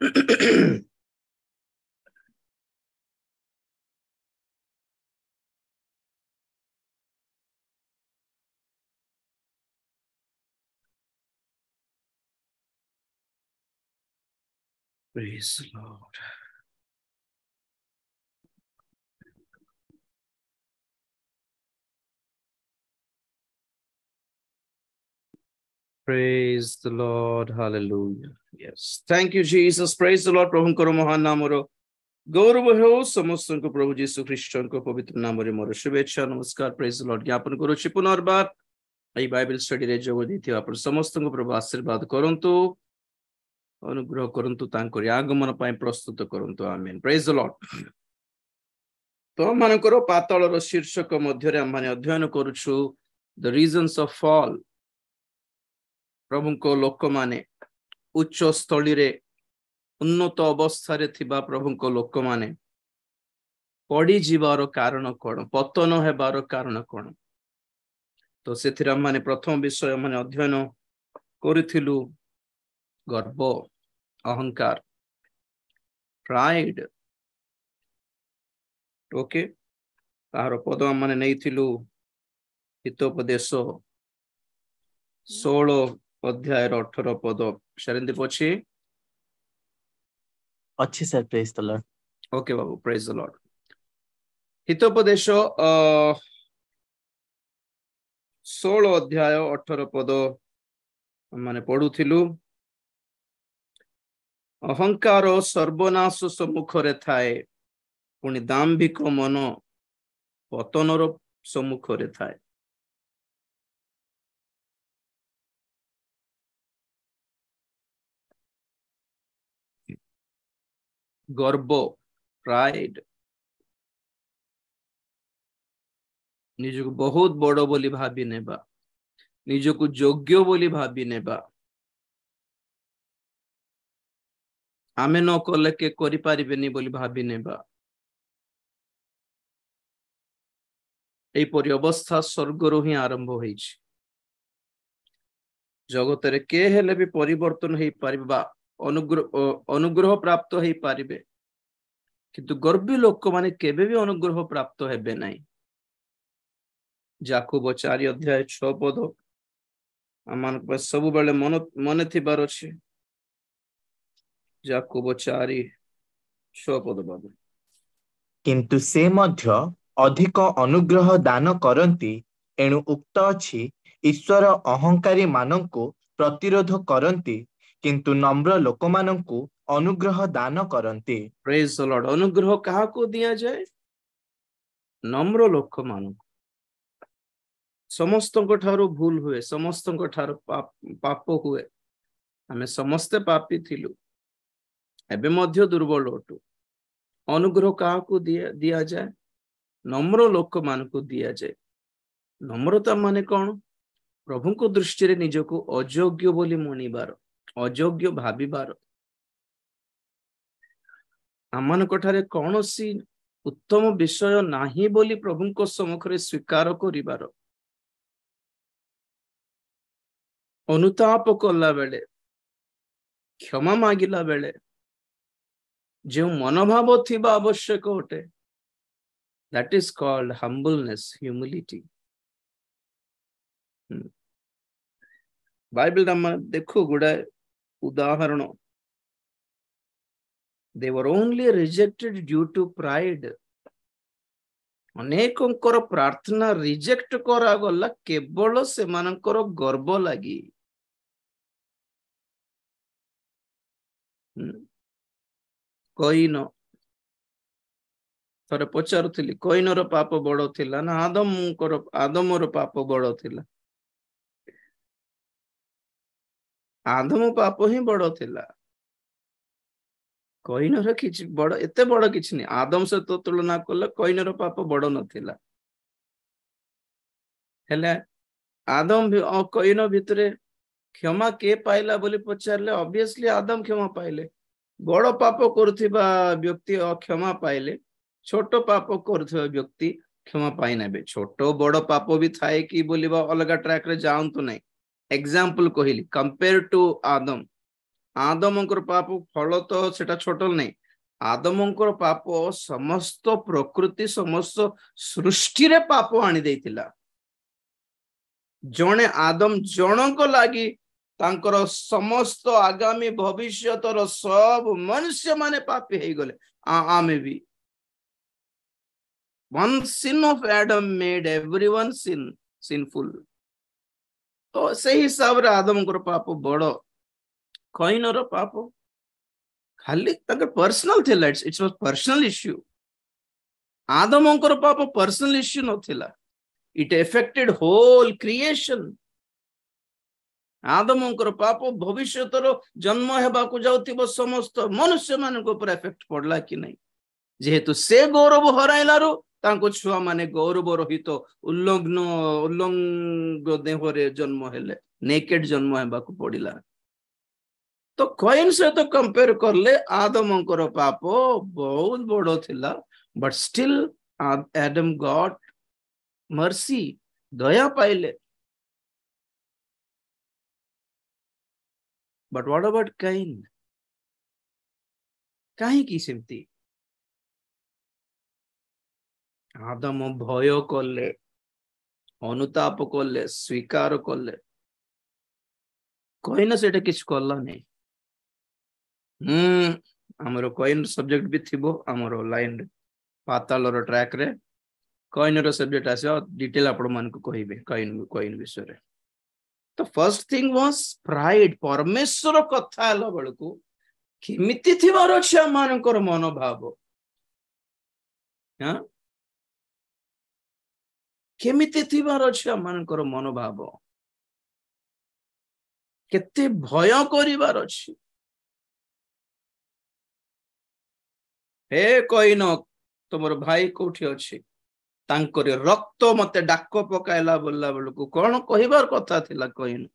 Praise the Lord. Praise the Lord. Hallelujah. Yes. Thank you, Jesus. Praise the Lord. प्रभु को महान नामरो गौरव हो समस्त को प्रभु यीशु ख्रीष्ट को पवित्र नामरे मोर शुभेच्छा नमस्कार. Praise the Lord. ज्ञापन करूछि पुनर्बार एई बाइबल स्टडी रे जोग दिथियो आपण समस्त को प्रभु आशीर्वाद करंतु अनुग्रह करंतु तांकर आगमन पय प्रस्तुत करंतु. आमेन. Praise the Lord. तो मानकर पाताळर शीर्षक मध्य रे हम माने अध्ययन करूछु the reasons of fall. प्रभु को लोक माने उच्च स्थली रे उन्नत अवस्था रे थिबा प्रभु को लोक माने पड़ी जीवार कारण कोन, पतन हेबार कारण कोन. तो सेथिरा माने प्रथम विषय माने अध्ययन करिथिलु गर्व, अहंकार, प्राइड. ओके तार पद माने नैथिलु हितोपदेश 16 अध्याय 18 पद. शरंदी पछी अच्छी sir. Praise the Lord. Okay Babu. Praise the Lord. Hitopadesha 16 अध्याय 18 पद माने पढुथिलु. अहंकार सर्वनाश सम्मुख रे थाए पुनि दाम्भिक मन पतनर सम्मुख रे थाए. गर्व, प्राइड, निजको बहुत बड़ बोली भाबी नेबा, निजको योग्य बोली भाबी नेबा, आमे न कले के करि पारिबेनी बोली भाबी नेबा. एई परि अवस्था स्वर्गरु ही आरंभ होइछि. जगत रे के हेले भी परिवर्तन हेई पारिबा, अनुग्रह प्राप्त हेई पारिबे, किंतु गर्वी लोक माने केबे भी अनुग्रह प्राप्त हेबे नाही. याकूब 4 अध्याय 6 पद आमान पर सब बेले मन थिबार अछि. याकूब 4 6 पद बाबू. किंतु से मध्य अधिक अनुग्रह दान करंती, एणु उक्त अछि ईश्वर अहंकारी मानंकु प्रतिरोध करंती, किंतु नम्र लोकमानंकु अनुग्रह दान करंती. Praise the Lord. अनुग्रह काहा को दिया जाए? नम्र लोक मानंकु. समस्त को ठारो भूल हुए, समस्त को ठारो पाप हुए. हमें समस्त पापी थिलु, एबे मध्य दुर्बल होटु. अनुग्रह काहा को दिया जाए? नम्र लोक मान को दिया जाए. नम्रता माने कौन? प्रभु को दृष्टि रे निजको अयोग्य बोली मनिबार, अयोग्य भाबिबार. आमान कोठारे कौनसी उत्तम विषय नाही बोली प्रभु को सम्मुख रे स्वीकार करिबार. अनुताप कला बेले, क्षमा मागिला बेले जो मनोभाव थिबा आवश्यक होते, that is called humbleness, humility. Bible रा देखो गुडा उदाहरण. they were only rejected due to pride. अनेकंकर प्रार्थना रिजेक्ट करा गला केवल से मानकर गर्व लागी. कईन थरे पचारुथिली, कईनर पाप बड़ थिला ना आदमर पाप बड़ थिला? आदम पाप ही बड़ थिला. कईनर किछि बड़, एते बड़ किछि नहीं. आदम से तो तुलना कले कईनर पाप बड़ नथिला. हेले आदम कईन भितरे क्षमा के पाइला बोली पचारले, ऑब्वियसली आदम क्षमा पाइले. बड़ पाप करुथिबा व्यक्ति अक्षमा पाइले, छोट पाप करुथिबा व्यक्ति क्षमा पाइ नेबे. छोट बड़ पाप भी थाए कि बोलिबा अलगा ट्रैक रे जाउंतु नै. एग्जांपल कहिली, कंपेयर टू आदम. आदमंकर पाप फल तो सेटा छोट नहीं आदमंकर पाप समस्त प्रकृति समस्त सृष्टि रे पाप आनी देइतिला जणे आदम जनक लागी तांकर समस्त आगामी भविष्यतर सब मनुष्य माने पापी हे गले आमे भी one sin of Adam made everyone sinful तो से हिसाब रे आदम को पाप बड़ कईनर पाप खाली तक पर्सनल थिला इट्स वाज पर्सनल इश्यू आदम को पाप पर्सनल इश्यू नथिला इट अफेक्टेड होल क्रिएशन आदम को पाप भविष्यतर जन्म हेबा को जाउतिबो समस्त मनुष्य मान को ऊपर इफेक्ट पड़ला कि नहीं जेहेतु से गौरव हराइलारो तांको छुआ माने गौरव रहित उल्लंघ देहरे जन्म हेले नेकेड जन्म हेबा को पड़िला तो कईन से तो कंपेयर करले आदमंकर पाप बहुत बड़ थिला but still Adam got mercy दया पाइले बट व्हाट अबाउट कैन काहे की सेमती आदम भय कले अनुताप कले स्वीकार कले कईन सेटा किछ करला नहीं हमर कईन सब्जेक्ट भी थिबो हमर लाइन पाताल रो ट्रैक रे कईन रो सब्जेक्ट आसे डिटेल आपण मन को कहिबे कईन विषय रे तो फर्स्ट थिंग वाज प्राइड परमेश्वर कथा हला बळकू किमिति थिबार अछि मानकर मनोभाव हां केमिति थिबार अछि मानकर मनोभाव केते भय करिवार अछि हे कईन तुमर भाई कोठी अछि तांकर रक्त मते डाक पकाइला बोलला बेलको कोन कहिबार कथा थिला कईन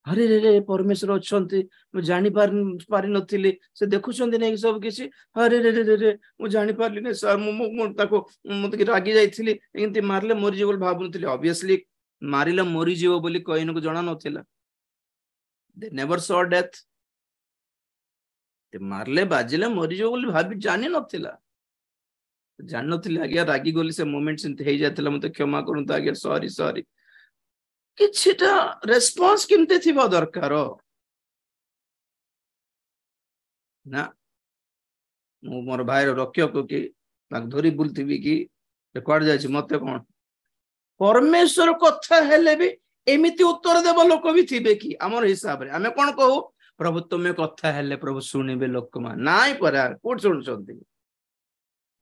अरे रे रे परमेश्वर अछंती मु जानि पारि नथिली से देखुछंती नै सब किछि अरे रे रे रे मु जानि पारली नै सर मु ताको मते रागी जाइथिली एंती मारले मरि जीव भाबु नथिली ऑब्वियसली मारिला मरि जीव बोली कईन को जणा नथिला दे नेवर सॉ डेथ ते मारले बाजिले मरि जीव बोली भाबी जानि नथिला जानि नथिली आगे रागी गोली से मोमेंट सेंती हे जाथिला मते क्षमा करू त आगे सॉरी किछटा रेस्पॉन्स किमते थिबा दरकार ना मु मोर भाई रक्षक कि ताक धरी बुलथिबी कि रेकॉर्ड जाछि मते कोन परमेश्वर कथा हेले भी एमिति उत्तर देबा लोक भी थिबे कि हमर हिसाब रे हमें कोन कहू प्रभु तुमे कथा हेले प्रभु सुनिबे लोक मा नाइ परा कोड सुनछंती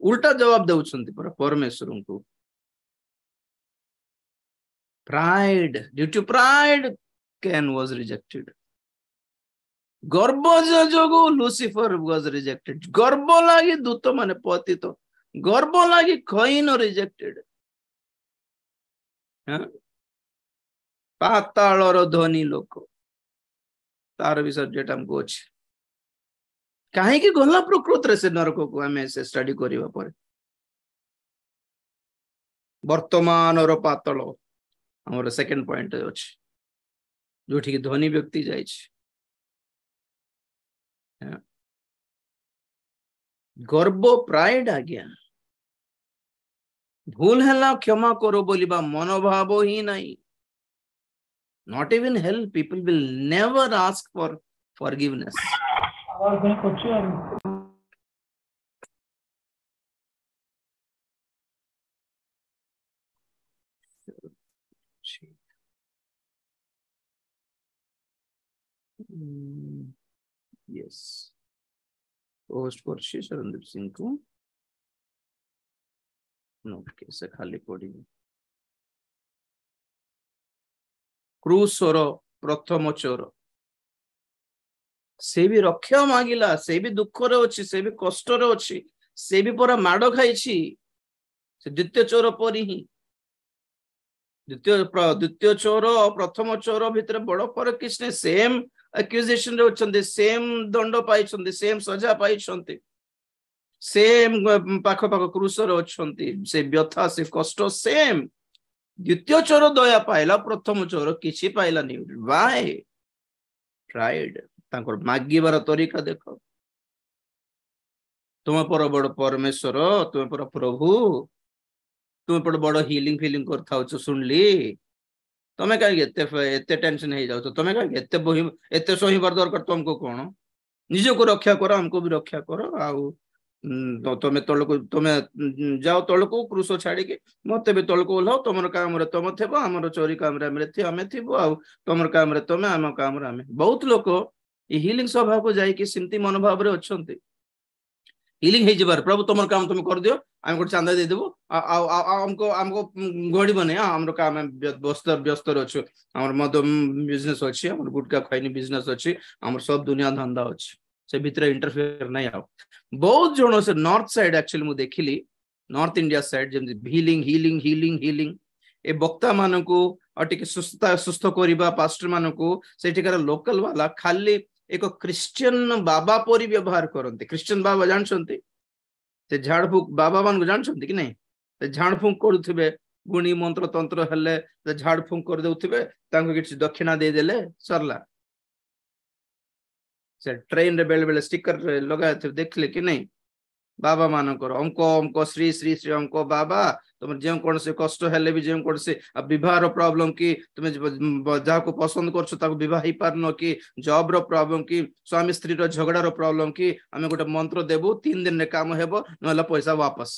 उल्टा जवाब देउछंती पर परमेश्वर को pride due to pride Cain was rejected गर्व जोगु लुसिफर was rejected गर्व लागि दूत माने पतित गर्व लागि कईन रिजेक्टेड पाताळर धनी लोक तार विषय जेटा हमको अछि काहे कि गला प्रकृति रे से नरक को हमें से स्टडी करिवा पर वर्तमान और पाताळ हमर सेकंड पॉइंट अछि जोठी धनी व्यक्ति जाय छै गर्व प्राइड आज्ञा भूल हला क्षमा करो बोलिबा मनोभाव ही नहीं not even help people will never ask for forgiveness yes post करछि शरणदीप सिंह को नोट कैसे खाली पड़ी क्रूसर प्रथम चोर से भी रक्षा मागिला से भी दुख रे अछि से भी कष्ट रे अछि से भी पूरा माड़ खाइछि से द्वितीय चोर परी ही द्वितीय चोर और प्रथम चोर भीतर बड़ फरक किछ ने सेम एक्यूजेशन रे होचंदे सेम दंड पाइछंदे सेम सजा पाइछंदे सेम पाख पाख क्रूसर होचंती से व्यथा से कष्ट सेम द्वितीय चोर दया पाइला प्रथम चोर किछि पाइला नहीं व्हाई प्राइड तांकर मागिबार तरीका देख तुम पर बड़ परमेश्वर तुम पर प्रभु तुम पर बड़ हिलिंग फीलिंग कर थाउ सुनली तमे कहीं एते टेंशन हो जाओ तमे कहीं एते सही बार दरकार तुमको कौन निज को रक्षा करो हमको भी रक्षा करो आउ तमे तल को तमे जाओ तल को क्रूस छाड़ी के मते भी तल को ओल्हाओ तुम काम रे तुम थे आमर चोरी काम रे आमे थीबो आ तुम काम रे तुमे आम काम रे आमे बहुत लोक हिलिंग सभा को जाइए सेमती मनोभाव रे अच्छे हिलिंग हो जबार प्रभु तुम काम तुम कर दियो आम गोटे चांदा दे देबो हमको हमको गड़ी बने हमर काम व्यस्त व्यस्त अच्छे हमर मद बिजनेस अच्छी हमर गुटका खैनी बिजनेस अच्छी हमर सब दुनिया धंधा अच्छी से भीतर इंटरफेयर नहीं आओ बहुत जन से नॉर्थ साइड एक्चुअली मु देखिली नॉर्थ इंडिया साइड जम हिलिंग हिलिंग हिलिंग हिलिंग ए वक्ता मान को टिके सुस्थ करवा पास्टर मान को सेठिकार लोकल वाला खाली एक क्रिश्चियन बाबा परी व्यवहार करते क्रिश्चियन बाबा जानते से झाड़ फूक बाबा मान को जानते कि नहीं झाड़ फूक करुवे गुणी मंत्र तंत्र हेले झाड़ फूक कर देउथिबे तांको किछि दक्षिणा दे देले सरला से ट्रेन रे बेले बेले स्टिकर लगा देखले कि नहीं बाबा मानकर अंक अंक श्री श्री श्री अंक बाबा तुम जो कौन से कष्ट हेले भी जो कौन से विवाह प्रॉब्लम कि तुम जहाँ को पसंद कर विवाह ही पारन कि जॉब रो प्रॉब्लम कि स्वामी स्त्री रो झगड़ा रो प्रॉब्लम कि आम गोटे मंत्र देबू 3 दिन रे काम हेबो नहला पैसा वापस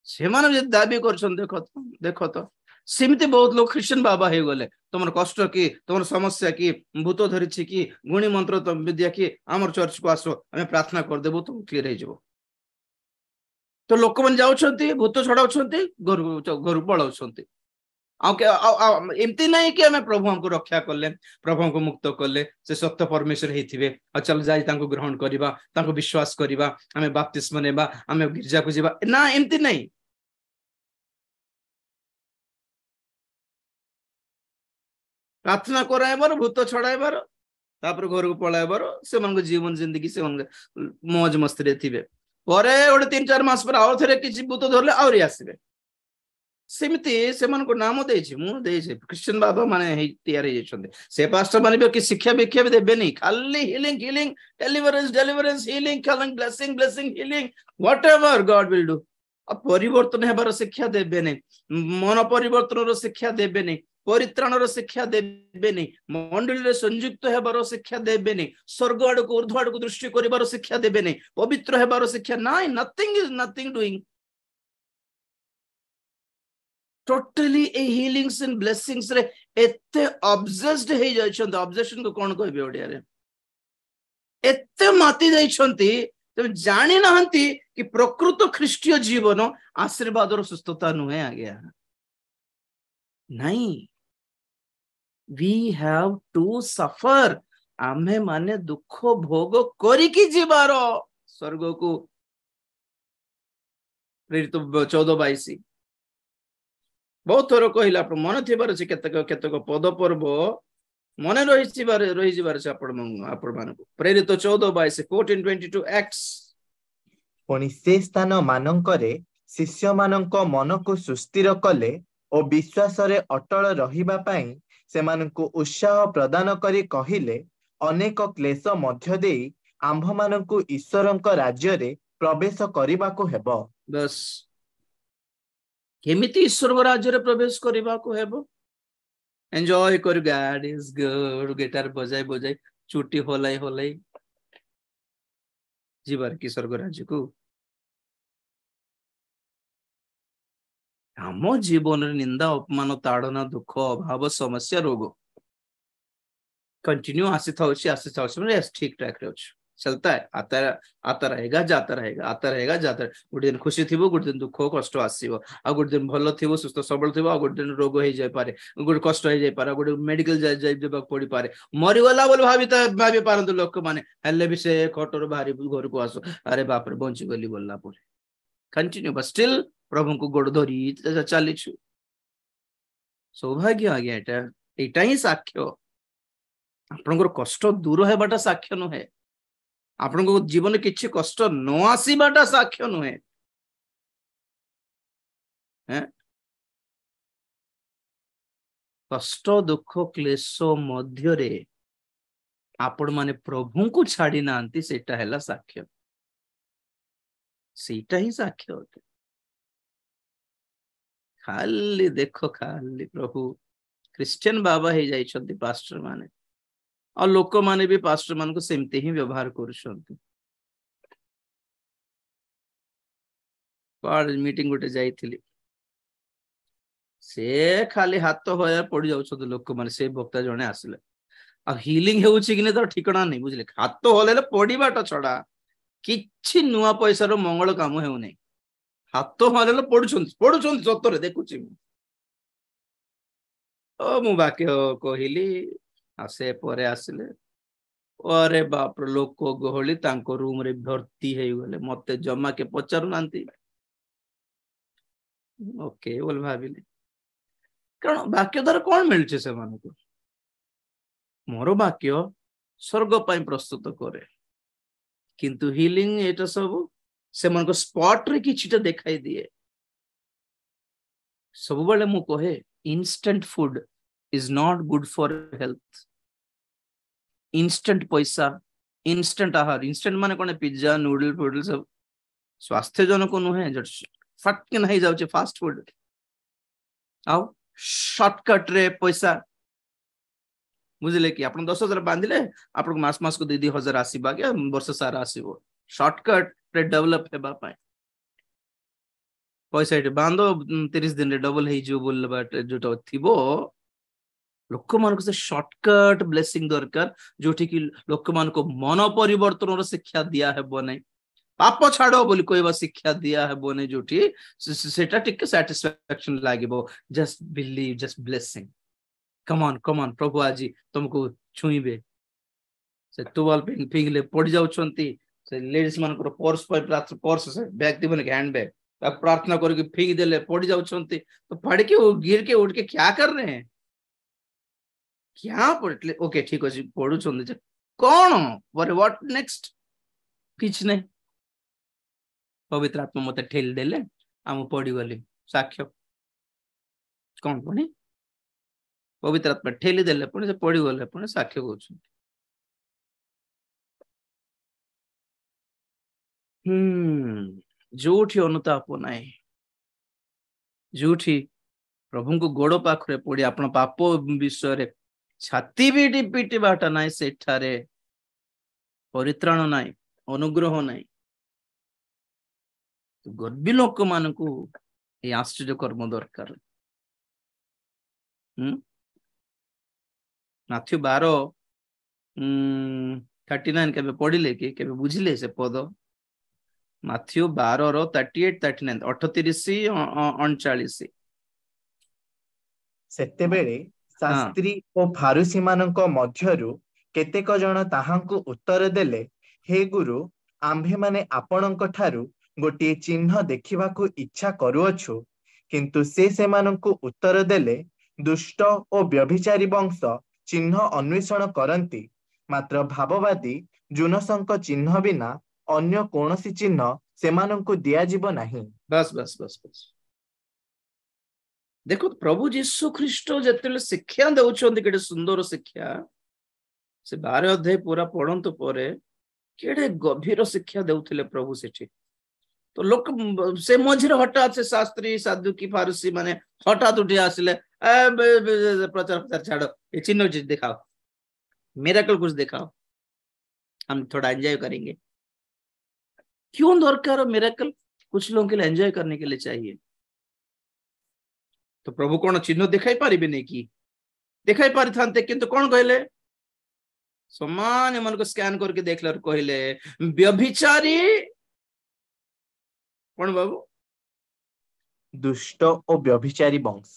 से माने दाबी करछन देखो तो सेमती बहुत लोग क्रिश्चियन बाबा हो गले तुम कष्ट कि तुम समस्या कि भूत धरी कि गुणी मंत्र तुम विद्या कि आमर चर्च को आसो आम प्रार्थना करदेबू तुम क्लीयर हो तो लोक मैंने जाउछंती भूत छड़ाउछंती घर पलाउछंती एमती नहीं कि आम प्रभु हमको रक्षा कले प्रभु हमको मुक्त कले से सत्य परमेश्वर हेथिबे आ चल जाई तांको ग्रहण करिबा तांको विश्वास करिबा आम बाप्तिस्म नेबा आम गिरजा को जीवा ना एमती नहीं प्रार्थना कराइबार भूत छड़ाइबार तापर घर को पलाइबार से जीवन जिंदगी से मौज मस्ती रे थिबे परे गोटे 3-4 मास पर आउ थे कि भूत धरले आउरी आसबे सेमती से नाम देछि मु देछि क्रिश्चियन बाबा माने तैयार होइछन्ते से पास्टर माने भी कि शिक्षा व्याख्या भी देबे नहीं खाली healing healing deliverance deliverance healing खाली blessing blessing healing whatever God will do अब परिवर्तन हेबार शिक्षा देबे नहीं मन परिवर्तन रो शिक्षा देबे नहीं परित्राण रो शिक्षा देबे नहीं मंडली रे संयुक्त हेबार शिक्षा देबे नहीं स्वर्ग आड़ को ऊर्ध्व आड़ को दृष्टि करिवार शिक्षा देबे नहीं पवित्र हेबार शिक्षा नाही nothing is nothing doing totally A healings and blessings रे एते ऑब्सेस्ड हे जाइछन्ते ऑब्सेशन को कोन कहबे ओडिया रे एते माती जाइछन्ती तुम जानि नहंती कि प्रकृत ख्रीष्टीय जीवन आशीर्वाद और सुस्थता नुहे आ गया नहीं वी हैव टू सफर आमे माने दुख भोग करिकी जीवार स्वर्ग को प्रेरित 14:22 बहुत थोर कहला मन थिबार अछि केतक पद पर्व मन रही जिबार अछि आपण मानको प्रेरित 14:22 14:22 एक्ट्स पुणी से स्थान मानकरे शिष्य मानक मन को सुस्थिर कले और विश्वास रे अटल रहिबा पई सेमानकु उत्साह प्रदान करी कहिले अनेक क्लेश मध्य देई आम्भ मानकु ईश्वरंक राज्य रे प्रवेश करिबाको हेबो बस केमिति ईश्वर राज्य रे प्रवेश करिबाको हेबो एन्जॉय कर गॉड इज गुड गिटार बजाई बजाई चुटी होलाई होलाई जीवार की स्वर्ग राज्य को आम जीवन निंदा अपमान ताड़ना दुख अभाव समस्या रोग कंटिन्यू आसी था ठीक ठाक रे चलता है आता रहेगा जाता रहेगा आता रहेगा जाता गोटे दिन खुशी थी गोटे दिन दुख कष्ट आसो आ गोटे दिन भल थी सुस्थ सबल थी आ गोटे दिन रोग हो जाए पारे गोटे कष्ट हो जाए पारे गोटे मेडिकल जाइबा पड़ी पारे मरीगला बोली भाभी पारत लोक मैंने हेल्ले भी से खटर बाहरी घर को आसो अरे बाप रे बंची गली बोलला पर कंटिन्यू बस स्टिल प्रभु को गोड़ धरी चलीछु सौभाग्य आज्ञा एटा ही साक्ष्य आपनकर कष्ट दूर हेबाटा साक्ष्य नुहे आपण जीवन किसी कष्ट न आसवाटा साक्ष्य नुहे कष्ट दुख क्लेश मध्य आपण माने प्रभु को छाड़ी नांती सेटा हैला साक्ष्य सेटा ही साक्ष्य होते खाली देखो खाली प्रभु क्रिश्चियन बाबा ही जाइछंती पास्टर माने और लोक माने भी पास्टर मान को सेमते ही व्यवहार करूछंती पर मीटिंग गोटे जाइथिली से खाली हाथ होया पड़ जाउछंती लोक माने से भक्ता जने आसिले आ हीलिंग हेउछि कि नै तो ठिकाना नहीं बुझले हाथ होले पड़ीबाटा छडा किछि नुआ पैसा रो मंगल काम हेउ नै हाथ होले पडुछंती सतरे देखुछि ओ मु बाक्य कहिली आसे परे आसिले अरे बाप रे लोक गहली तांको रूम रे भर्ती हे गले मते जमा के पचारु नांती ओके बोल भाबिले कारण वाक्य द्वारा कौन मिलছে सेमानकु मोर वाक्य स्वर्ग पई प्रस्तुत करे किंतु हीलिंग एटा सब सेमानको स्पॉट रे किछिटा देखाई दिए सब बेले मु कहे instant food is not good for health instant पैसा इंस्टेंट आहार इंस्टेंट माने कोने पिज्जा नूडल सब स्वास्थ्य जनक नुहे फट के नहीं जाउचे फास्ट फूड आउ शॉर्टकट रे पैसा बुझले कि आपण 10,000 बांधिले आपण मास मास को 2,000 आसीबा के वर्ष सारा आसीबो शॉर्टकट रे डेवलप हेबा पाए पैसा एटे बांधो 30 दिन रे डबल हे जो बोल बाट जोटा थिबो लोक मान को से शॉर्टकट ब्लेसिंग दरकार जोठी कि लोक मान को मन परिवर्तन रो शिक्षा दिया हेबो नै पाप छाड़ो बोली कहवा शिक्षा दिया है बोने जोठी सेटा टिके सैटिस्फैक्शन लागिबो just believe just blessing come on प्रभु आजी तुमको छुईबे से टुवाल पिंगले पड़ जाउछंती से लेडीज मान को पर्स पर्स से बैग दिबन हैंड बैग तब प्रार्थना करके फिंग देले पड़ जाउछंती तो पड़ के वो गिर के उठ के क्या कर रहे हैं क्या पड़ले ओके ठीक अछि पड़ुछंती कोन व्हाट नेक्स्ट किछ नहीं पवित्र आत्मा मते ठेल देले आम पड़ी गली साक्ष्य कौन पुणी पवित्र आत्मा ठेली देले पुणी से पड़ी गले पुणी साक्ष्य कहउछ जोठी अनुताप नाही जोठी प्रभु को गोड़ पाखरे पड़ी आपण पाप विषय रे छाती बीटी पीटी बाटा नाही सेठारे परित्राण नाही अनुग्रह नाही गर्वी लोक मान को आश्चर्य कर्म दरकार माथ्यू 12:39 के पढ़िले कि बुझिले से पद माथ्यू 12:38-39 38-39 सेते बेले शास्त्री और फारुसी मानक मध्यरु केतेक जन ताहांकु उत्तर देले हे गुरु आम्भे माने आपणक ठारू गोटे चिन्ह देखिबा को इच्छा करूअछु किंतु से मानकु उत्तर देले दुष्ट और व्यभिचारी वंश चिन्ह अन्वेषण करंती मात्र भाववादी जुनसंक चिन्ह बिना अन्य कोनोसी चिन्ह से मानकु दिया जीव नाही बस बस बस बस देखो प्रभु यीशु ख्रीष्ट जेतेले शिक्षा देउछोंती केटे सुंदर शिक्षा से 12 अध्याय पूरा पढ़ंतु परे केडे गभीर शिक्षा देउथिले प्रभु सेठी तो लोक से मझिरे हठात से शास्त्री साधुकी फारूसी माने हठात उठी आसिले प्रचार छाड़ो ये चिन्ह चीज दिखाओ मिरेकल कुछ दिखाओ हम थोड़ा एंजॉय करेंगे क्यों दरकार मिरेकल कुछ लोगों के लिए एंजॉय करने के लिए चाहिए तो प्रभु कौन चिन्ह दिखाई पारिबे नहीं कि दिखाई पारि थांते किंतु कौन कहले समान मन को स्कैन करके देखले और कहले व्यभिचारी कौन बाबू दुष्ट और व्यभिचारी वंश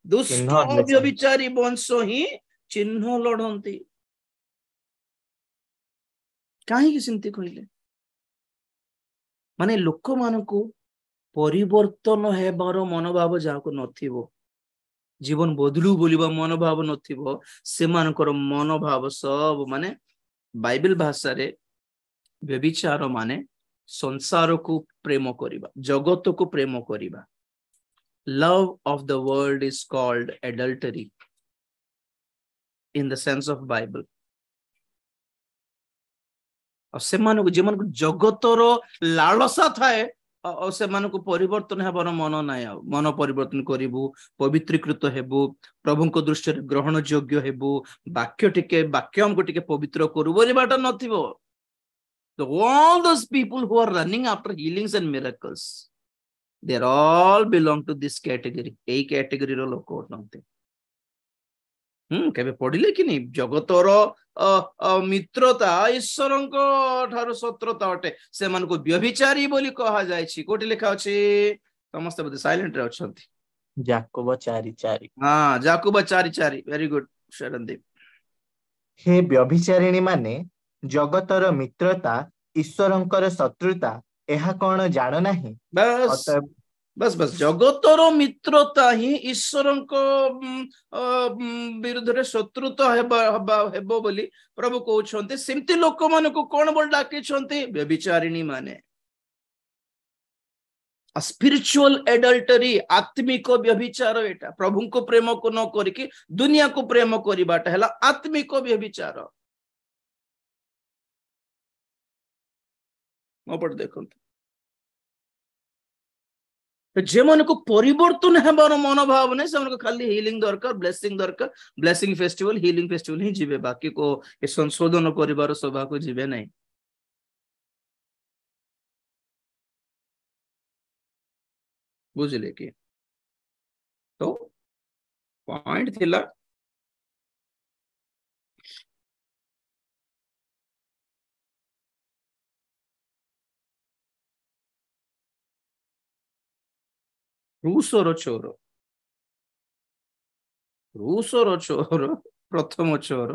दुष्ट और व्यभिचारी वंश ही चिन्ह लड़ती कहीं सेमती कहले माने लोक मानकु परिवर्तन हेबार मनोभाव जाको नथिबो जीवन बदलू बोलिबा मनोभाव नथिबो से मानकर मनोभाव सब माने बाइबल भाषा रे व्यभिचार माने संसार को प्रेम करिबा जगत को प्रेम करिबा love of the world is called adultery in the sense of Bible से जगतर लालसा थाए से परिवर्तन हेबार मन ना मन परिवर्तन करू पवित्रीकृत हेबू प्रभु को दृष्टि ग्रहण योग्य हेबू वाक्य हमको टिके पवित्र करू बोली बाट नथिबो। So all those people who are running after healings and miracles, they all belong to this category. A category रो लोक होते केबे पढ़िले कि नहीं जगतर मित्रता ईश्वरंको ठारो शत्रुता अटे से मन को व्यभिचारी बोली कहा जायछि। कोठी लिखा अछि समस्त बोधे साइलेंट रे अछंती याकूब 4:4 हां याकूब 4:4 वेरी गुड शरणदीप। हे व्यभिचारिणी माने जगतर मित्रता ईश्वरंकर शत्रुता एहा कोन जानो नाही। बस बस बस जगतर मित्रता ही ईश्वरंको विरुद्ध रे शत्रुता हेबो बोली प्रभु कहउछन्ते। सेमती लोक मन को कोन बोल डाके छन्ते व्यभिचारिणी माने स्पिरिचुअल एडल्टरी आत्मिक व्यभिचार। एटा प्रभु को प्रेम को न करिके दुनिया को प्रेम करिबाटा हला आत्मिक व्यभिचार। मोपट देखंत जे मन को परिवर्तन हेबार मनोभाव नहीं से खाली हीलिंग दरकार ब्लेसिंग फेस्टिवल हीलिंग फेस्टिवल ही जीवे बाकी को संशोधन करिबार सभा को जीवे नहीं। बुझले कि तो पॉइंट थिला रूसर चोर प्रथम चोर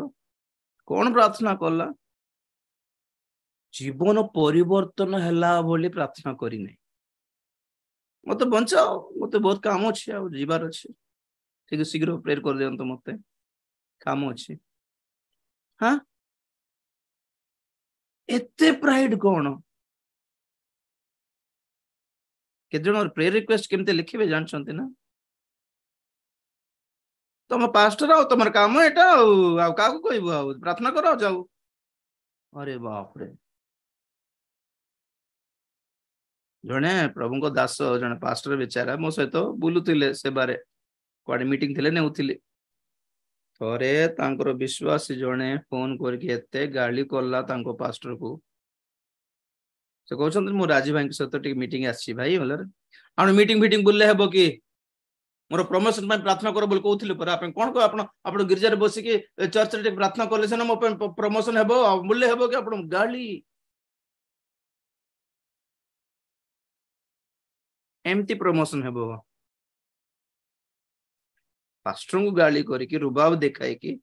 कौन प्रार्थना कला जीवन परिवर्तन हैला बोली प्रार्थना करी नहीं मत बचाओ मत बहुत काम अच्छे आ जीवार अच्छे ठीक शीघ्र प्रेयर कर दियंतो मते काम अच्छे। हाँ एते प्राइड कौन के जन प्रेयर रिक्वेस्ट केमते लिखिबे जानछन्ते ना तुम पास्टर आओ तुम काम एटा आ का को कहबो आ प्रार्थना करो जाओ। अरे बाप रे जने प्रभु को दास जने पास्टर बेचारा मो सहित बुलुतिले से बारे कोड मीटिंग थिले नेउथिले थरे तांकर विश्वासी जने फोन करके एते गाली करला तांको पास्टर को से कहछन मो राजीव भाई के सहित टिक मीटिंग आछि भाई बोलर आन मीटिंग बुलले हेबो कि मोर प्रमोशन में प्रार्थना करो बोल कहउथिले पर आपन कोन को आपन गिरजा रे बसी के चर्च रे प्रार्थना करले से ना मो प्रमोशन हेबो बुलले हेबो कि आपन गाली एमती प्रमोशन हेबो पास्टर को गाली करके रुबाब देखाई कि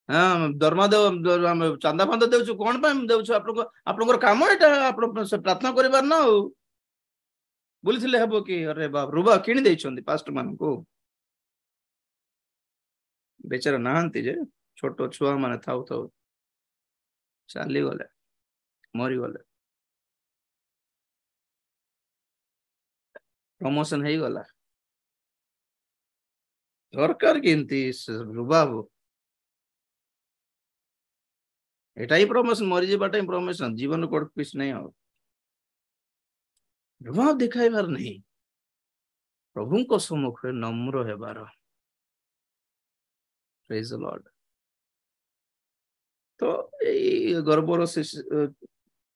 हाँ दरमा दे चांदा फांदा देउछु कोन पे देउछु आपन काम एटा आपन प्रार्थना करिबार ना बोलिथिले हेबो कि अरे बाप रुबा किनि दैछन्ती पास्टर मान को बेचारा नाहंती जे छोटो छुआ माने थाउ चाली गले मरी गले प्रमोशन है गला दरकार केमती रुबाब एटा ही प्रमोशन मरी जेबाटा ही प्रमोशन जीवन कोड पिस नहीं हो रुबाब दिखाइबार नहीं प्रभु को सम्मुख नम्र हेबार। Praise the Lord. तो ए गर्भर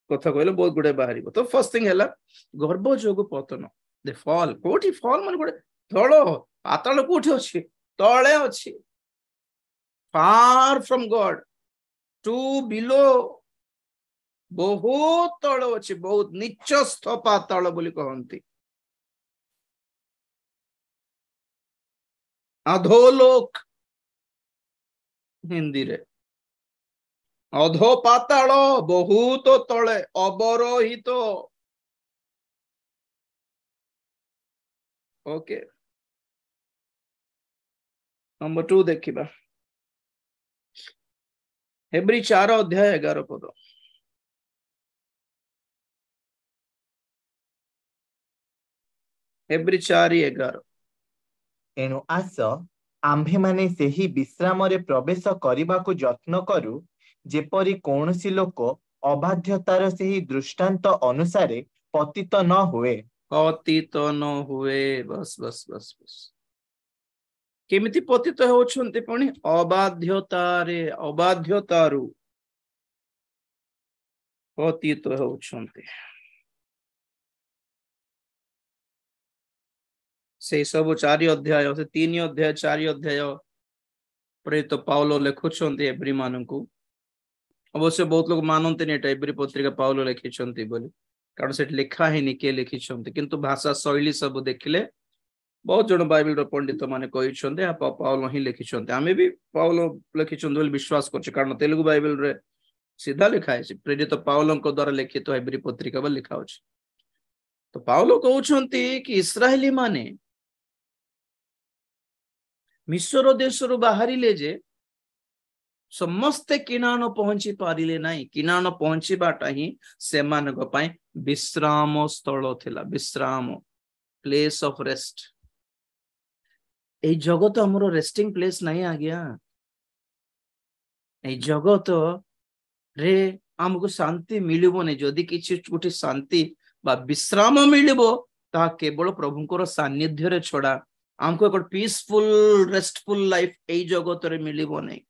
कथा कहले बहुत गुडे बाहरी तो फर्स्ट थिंग हैला गर्भ जोग पतन दे फॉल कोठी फॉल मन गुडे तळ पाताल कोठी अछि तळे अछि far from god to below बहुत तळ अछि बहुत नीचस्थ पाताल बोली कहंती अधोलोक हिंदी रे अधो पाताल बहुत तळे अवरोहित। ओके नंबर 2 देखिबा हेब्री 4:11 पद हेब्री 4:11 एणु आस आम्भे माने सेही विश्राम रे प्रवेश करबा को यत्न करू जेपरि कोनसी लोक ଅବାଧ୍ୟତାର ସେହି ଦୃଷ୍ଟାନ୍ତ ଅନୁସାରେ ପତିତ ନ ହୁଏ। ପତିତ ନ ହୁଏ। Bus bus bus bus. କେମିତି ପତିତ ହେଉଛନ୍ତି ପୁଣି? ଅବାଧ୍ୟତାରୁ ପତିତ ହେଉଛନ୍ତି। ସେଇ ସବୁ 4 ଅଧ୍ୟାୟ, ସେ 3 ଅଧ୍ୟାୟ 4 ଅଧ୍ୟାୟ ପ୍ରେରିତ ପାଉଲ ଲେଖୁଛନ୍ତି ଏବ୍ରୀ ମାନଙ୍କୁ। ଅବଶ୍ୟ ବହୁତ ଲୋକ ମାନନ୍ତିନି ଏଟା ଏବ୍ରୀ ପତ୍ରିକା ପାଉଲ ଲେଖିଛନ୍ତି ବୋଲି, କାରଣ ସେଠି ଲେଖା ହେଇନି କିଏ ଲେଖିଛନ୍ତି, କିନ୍ତୁ ଭାଷା ଶୈଳୀ ସବୁ ଦେଖିଲେ ବହୁତ ଜଣ ବାଇବେଲର ପଣ୍ଡିତ ମାନେ କହିଛନ୍ତି ପାଉଲ ହିଁ ଲେଖିଛନ୍ତି। ଆମେ ବି ପାଉଲ ଲେଖିଛନ୍ତି ବୋଲି ବିଶ୍ୱାସ କରୁଛୁ, କାରଣ ତେଲୁଗୁ ବାଇବେଲରେ ସିଧା ଲେଖା ହେଇଛି ପ୍ରେରିତ ପାଉଲଙ୍କ ଦ୍ୱାରା ଲିଖିତ ଏବ୍ରୀ ପତ୍ରିକା ବୋଲି ଲେଖା ଅଛି। ତ ପାଉଲ କହୁଛନ୍ତି କି ଇସ୍ରାଏଲୀ ମାନେ ମିଶ୍ର ଦେଶରୁ ବାହାରିଲେ ଯେ ସମସ୍ତେ କିନାନ ପହଞ୍ଚି ପାରିଲେ ନାହିଁ। କିନାନ ପହଞ୍ଚିବାଟା ହିଁ ସେମାନଙ୍କ ପାଇଁ ବିଶ୍ରାମ ସ୍ଥଳ ଥିଲା। ବିଶ୍ରାମ, ପ୍ଲେସ୍ ଅଫ ରେଷ୍ଟ। এই ଜଗତ ଆମର ରେଷ୍ଟିଂ ପ୍ଲେସ୍ ନାହିଁ ଆଜ୍ଞା। এই ଜଗତରେ ଆମକୁ ଶାନ୍ତି ମିଳିବନି। ଯଦି କିଛି ଗୋଟେ ଶାନ୍ତି ବା ବିଶ୍ରାମ ମିଳିବ ତାହା କେବଳ ପ୍ରଭୁଙ୍କର ସାନ୍ନିଧ୍ୟରେ ଛଡା ଆମକୁ ଏକ ପିସଫୁଲ ରେଷ୍ଟଫୁଲ ଲାଇଫ ଏଇ ଜଗତରେ ମିଳିବ ନାହିଁ।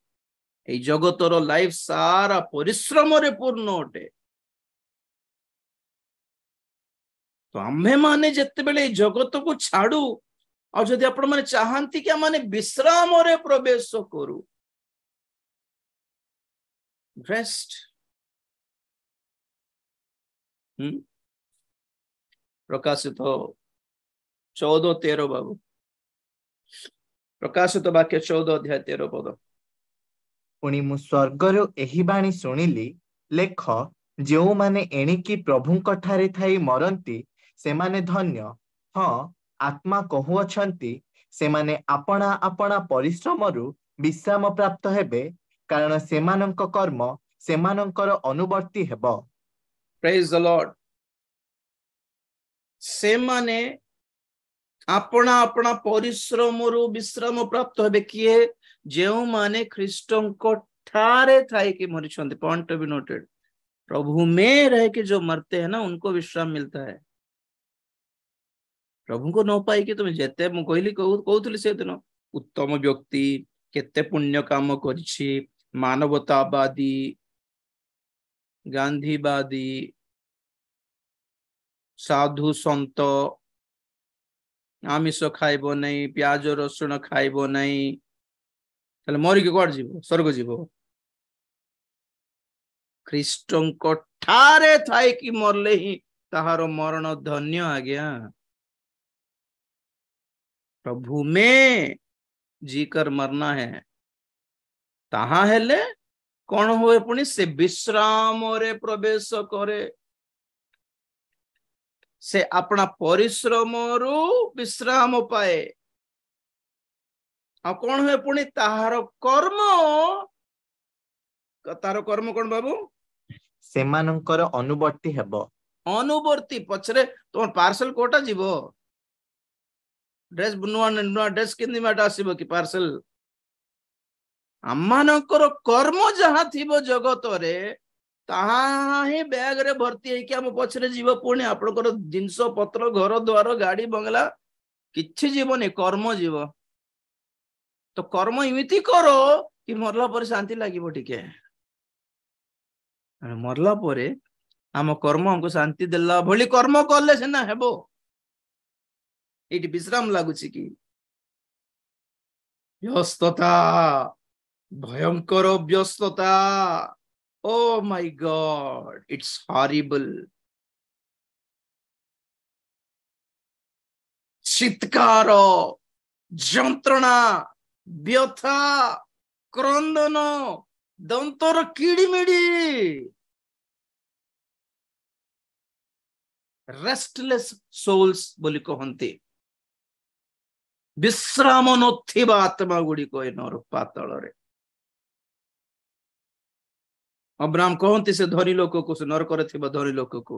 এই ଜଗତର ଲାଇଫ ସାରା ପରିଶ୍ରମରେ ପୂର୍ଣ୍ଣ ଅଟେ। ତ ଆମେ ମାନେ ଯେତେବେଳେ এই ଜଗତକୁ ଛାଡୁ, ଆଉ ଯଦି ଆପଣ ମାନେ ଚାହାନ୍ତି କି ଆମେ ବିଶ୍ରାମରେ ପ୍ରବେଶ କରୁ, ରେଷ୍ଟ, ପ୍ରକାଶିତ 14:13 ବାବୁ, ପ୍ରକାଶିତ ବାକ୍ୟ 14 ଅଧ୍ୟାୟ 13 ପଦ। ପୁଣି ମୁଁ ସ୍ୱର୍ଗରୁ ଏହି ବାଣୀ ଶୁଣିଲି, ଲେଖ, ଯେଉଁମାନେ ଏଣିକି ପ୍ରଭୁଙ୍କ ଠାରେ ଥାଇ ମରନ୍ତି ସେମାନେ ଧନ୍ୟ। ହଁ, ଆତ୍ମା କହୁଅଛନ୍ତି ସେମାନେ ଆପଣା ଆପଣା ପରିଶ୍ରମରୁ ବିଶ୍ରାମ ପ୍ରାପ୍ତ ହେବେ, କାରଣ ସେମାନଙ୍କ କର୍ମ ସେମାନଙ୍କର ଅନୁବର୍ତ୍ତୀ ହେବ। ପ୍ରେଜ୍ ଦ ଲର୍ଡ। ସେମାନେ ଆପଣା ଆପଣା ପରିଶ୍ରମରୁ ବିଶ୍ରାମ ପ୍ରାପ୍ତ ହେବେ। କିଏ? ଯେଉଁମାନେ ଖ୍ରୀଷ୍ଟଙ୍କ ଠାରେ ଥାଇକି ମରିଛନ୍ତି। पॉइंट टू बी नोटेड, प्रभु में रह के जो मरते हैं ना उनको विश्राम मिलता है। प्रभु को न पाई कि तुम जेते मु कहूली से दिन उत्तम व्यक्ति केते पुण्य काम करिछि, मानवतावादी, गांधीवादी, साधु संत, आमिष खाइब नहीं, प्याज रसुण खाइब नहीं, ताले मरिक कुआड जीव? स्वर्ग जीव। ख्रीष्टଙ୍କ ठारे थाई कि मरले ही ताहार मरण धन्य आज्ञा। प्रभु में जीकर मरना है। ताहा हेले कौन हुए? पुणी से विश्राम रे प्रवेश करे। से अपना परिश्रम रु विश्राम पाए। आ कौन हुए? पुणी ताहार कर्म, तार कर्म कौन बाबू? ସେମାନଙ୍କର ଅନୁବର୍ତ୍ତୀ ହେବ। ଅନୁବର୍ତ୍ତୀ ପଛରେ ତମ ପାର୍ସଲ କୋଟା ଯିବ? ଡ୍ରେସ ନୂଆ ନୂଆ ଡ୍ରେସ କେମିତି ମାଟା ଆସିବ କି ପାର୍ସଲ? ଆମମାନଙ୍କର କର୍ମ ଯାହା ଥିବ ଜଗତରେ ତାହା ହିଁ ବ୍ୟାଗ ରେ ଭର୍ତ୍ତି ହେଇକି ଆମ ପଛରେ ଯିବ। ପୁଣି ଆପଣଙ୍କର ଜିନିଷ ପତ୍ର, ଘର ଦ୍ୱାର, ଗାଡି ବଙ୍ଗଲା କିଛି ଯିବନି, କର୍ମ ଯିବ। ତ କର୍ମ ଏମିତି କର କି ମରଲା ପରେ ଶାନ୍ତି ଲାଗିବ। ଟିକେ ମରଲା ପରେ ଆମ କର୍ମ ଆମକୁ ଶାନ୍ତି ଦେଲା ଭଳି କର୍ମ କଲେ ସିନା ହେବ। ଏଇଠି ବିଶ୍ରାମ ଲାଗୁଛି କି? ବ୍ୟସ୍ତତା, ଭୟଙ୍କର ବ୍ୟସ୍ତତା। ଓ ମାଇ ଗଡ୍, ଇଟ୍ସ ହରିବଲ। ଚିତ୍କାର, ଯନ୍ତ୍ରଣା, ବ୍ୟଥା, କ୍ରନ୍ଦନ, ଦନ୍ତର କିଡିମିଡି, ରେଷ୍ଟଲେସ୍ सोल्स ବୋଲି କହନ୍ତି। ବିଶ୍ରାମ ନଥିବା ଆତ୍ମା ଗୁଡିକ ଏ ନର ପାତାଳରେ। ଅବ୍ରାହମ କହନ୍ତି ସେ ଧନୀ ଲୋକକୁ, ସେ ନରକରେ ଥିବା ଧନୀ ଲୋକକୁ,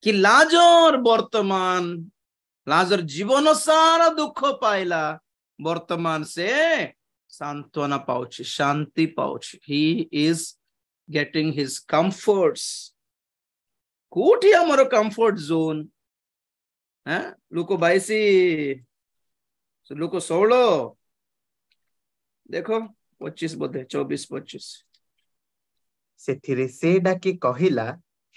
କି ଲାଜର ବର୍ତ୍ତମାନ, ଲାଜର ଜୀବନ ସାରା ଦୁଃଖ ପାଇଲା, ବର୍ତ୍ତମାନ ସେ ସାନ୍ତ୍ୱନା ପାଉଛି, ଶାନ୍ତି ପାଉଛି। He is getting his comforts. कोठी हमर comfort zone लुक 22 लुक 16 देखो 25 बोधे 24-25 ସେଥିରେ ସେ ଡାକି କହିଲା,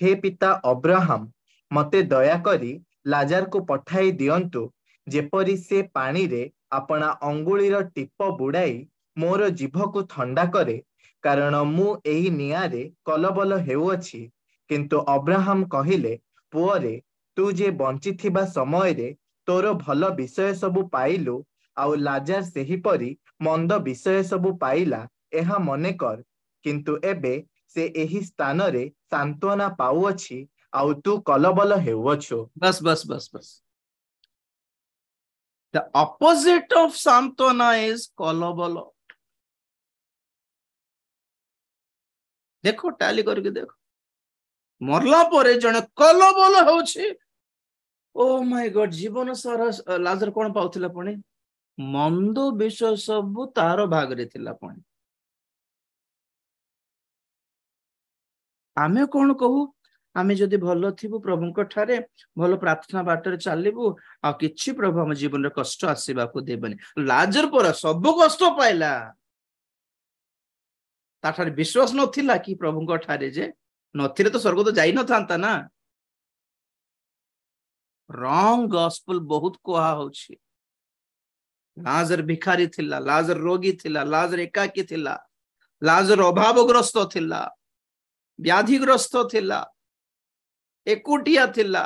ହେ ପିତା ଅବ୍ରାହମ, ମତେ ଦୟାକରି ଲାଜାରକୁ ପଠାଇ ଦିଅନ୍ତୁ, ଯେପରି ସେ ପାଣିରେ ଆପଣା ଅଙ୍ଗୁଳିର ଟିପ ବୁଡାଇ ମୋର ଜିଭକୁ ଥଣ୍ଡା କରେ, କାରଣ ମୁଁ ଏହି ନିଆଁରେ କଲବଲ ହେଉଅଛି। କିନ୍ତୁ ଅବ୍ରାହମ କହିଲେ, ପୁଅରେ, ତୁ ଯେ ବଞ୍ଚିଥିବା ସମୟରେ ତୋର ଭଲ ବିଷୟ ସବୁ ପାଇଲୁ, ଆଉ ଲାଜାର ସେହିପରି ମନ୍ଦ ବିଷୟ ସବୁ ପାଇଲା, ଏହା ମନେକର। କିନ୍ତୁ ଏବେ ସେ ଏହି ସ୍ଥାନରେ ସାନ୍ତ୍ୱନା ପାଉଅଛି, ଆଉ ତୁ କଲବଲ ହେଉଅଛୁ। बस बस बस बस the opposite of santwana is कलबल। देखो टाली करके देखो, मरला परे जने कलबल होछि। ओ माय गॉड, जीवन सारा लाजर कोन पाउथिला पुणी मंद विषय सब तार भाग रे थिला पुणी। आमे कोन कहू, आमे जदि भलो थिबु प्रभुଙ୍କ ठारे भलो प्रार्थना बाटर चालिबु आ किछि प्रभु हम जीवन रे कष्ट आसीबा को देबनी। लाजर पर सब कष्ट पाइला, ताठारे विश्वास नथिला कि प्रभुଙ୍କ ठारे जे नथिले तो स्वर्ग तो जाई न थांता ना। रॉन्ग गॉस्पेल बहुत कोहा होछि। लाजर भिखारी थिला, लाजर रोगी थिला, लाजर एकाकी थिला, लाजर अभावग्रस्त थिला, व्याधिग्रस्त थिला, एकुटिया थिला,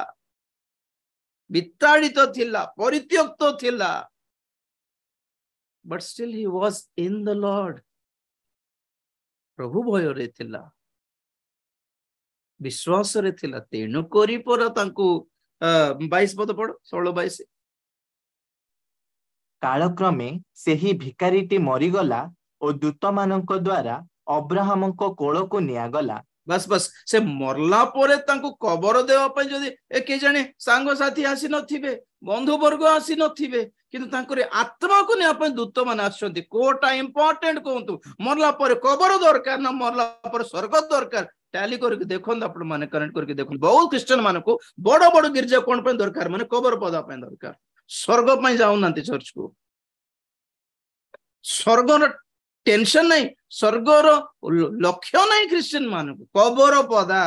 विताड़ित थिला, परित्यक्त थिला, but still he was in the Lord। प्रभु भय रे थिला, विश्वास रे थिला, तेणु करी पर तांकु 22 पद पढ़ 16-22 कालक्रमे ସେହି ଭିକାରୀଟି ମରିଗଲା ଓ ଦୂତମାନଙ୍କ ଦ୍ୱାରା ଅବ୍ରାହମଙ୍କ କୋଳକୁ ନିଆଗଲା। बस बस से मरला परे तांकु कबर देवा पय जदि ए के जाने सांग साथी आसी नथिबे, बंधु वर्ग आसी नथिबे, किंतु तांकरे आत्मा को ने अपन दूत मान आछंती। कोटा इंपोर्टेंट कोंतु, मरला परे कबर दरकार ना मरला परे स्वर्ग दरकार। टैली करके देखन आपण माने कनेक्ट करके देखन, बहुत क्रिश्चियन मान को बड़ बड़ गिरजा कोन पे दरकार, माने कबर पदा पे दरकार, स्वर्ग पे जाउ नांती चर्च को। स्वर्ग टेंशन नहीं, स्वर्गर लक्ष्य नहीं क्रिश्चियन मान को, कबर पदा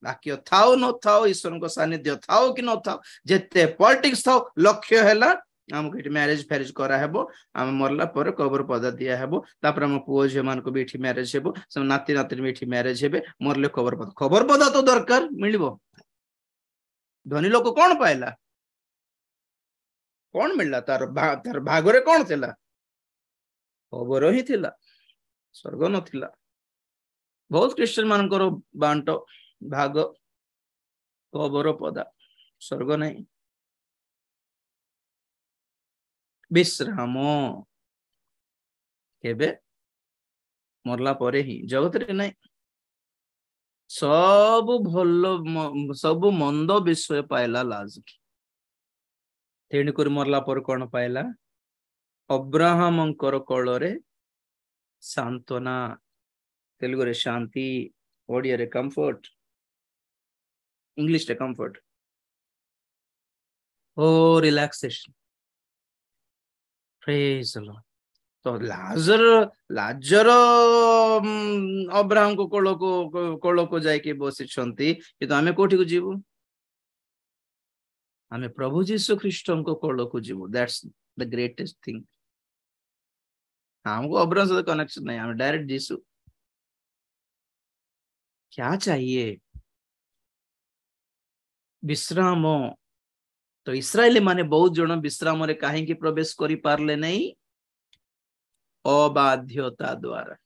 बाकी थाओ न थाओ, ईश्वर को सानिध्य थाओ कि न थाओ, जेते पॉलिटिक्स थाओ, लक्ष्य हैला हमको एठी मैरिज फैरिज करा हेबो, हम मरला पर कबर पदा दिया हेबो, तापर हम पुओ जे मान को भी एठी मैरिज हेबो, सब नाती नाती भी एठी मैरिज हेबे, मरले खबर पदा तो दरकार मिलबो। धनी लोक कोन पाइला, कोन मिलला, तार भागरे कोन थिला, खबर ही थिला, स्वर्ग नथिला। बहुत क्रिश्चियन मानकर बांट भाग खबर पदा, स्वर्ग नहीं। विश्राम केबे, मरला परे ही, जगत रे नहीं। सब भल सब मंद विषय पाइला लाजर, तेणुक मरला पर कौन पाइला, अब्राहमंकर कोଳରେ सांत्वना, तेलुगु रे शांति, ओडिया रे कंफर्ट, इंग्लिश रे कंफर्ट, ओ रिलैक्सेशन। Praise the Lord. तो लाजर अब्राहम को कोଳ को जाके बसिछंती, किंतु आमे कोठी को जीवु, आमे प्रभु यीशु ख्रीष्ट को कोळ को जीवु। That's the greatest thing. हमको अब्राहम से कनेक्शन नहीं, हमें डायरेक्ट यीशु। क्या चाहिए, विश्राम। तो इस्राएली माने बहुत जन विश्राम रे काहेकि प्रवेश करि पारले नहीं, अबाध्यता द्वारा।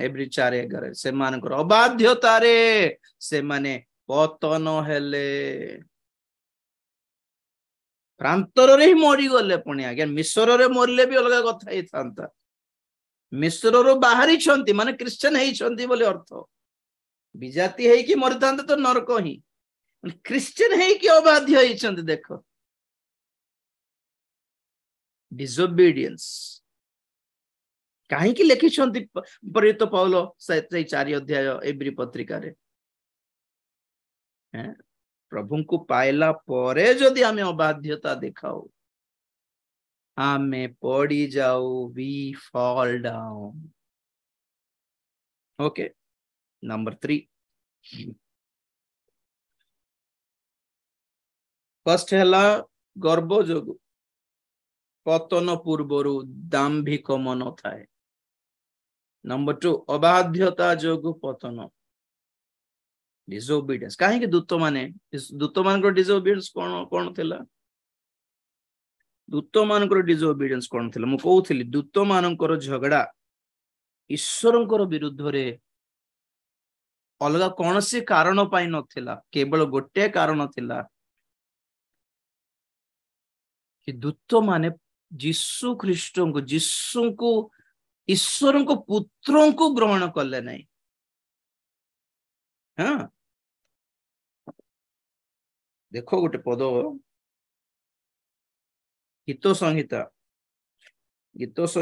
एवरी 4:11 से मानकर अबाध्यता रे से माने पतन हेले, प्रांतर रे ही मरी गले। पुणी आज्ञा मिस्र रे मरले भी अलग कथा ही थांता, मिस्र रो बाहरी छंती माने क्रिश्चियन हेई छंती बोले अर्थ, विजाति हेई कि मरि थांते तो नरक ही, क्रिश्चियन हेई कि अबाध्य हेई छंती। देखो डिसोबीडियंस, कहीं लिखिछंती प्रेरित पौल से 4 अध्याय एब्री पत्रिका प्रभु को पाइला परे जदि आमे अबाध्यता देखाओ आमे पड़ी जाऊ we fall down okay number 3 first हैला गर्व जोगु पतन पूर्वरु दाम्भिक मन थाए नंबर 2 अबाध्यता जोगु पतन डिसोबीडियंस काहे कि दूत मान को डिसोबीडियंस कोन थिला दूत मान को डिसोबीडियंस कोन थिला मु कहउथिली दूत मान को झगड़ा ईश्वर को विरुद्ध रे अलग कौन सी कारण पाई नथिला केवल गोटे कारण थिला कि दूत माने जीसु ख्रीष्ट को ईश्वर को पुत्रों को ग्रहण कले नहीं हाँ देखो गोटे पद गीत संहिता 2 10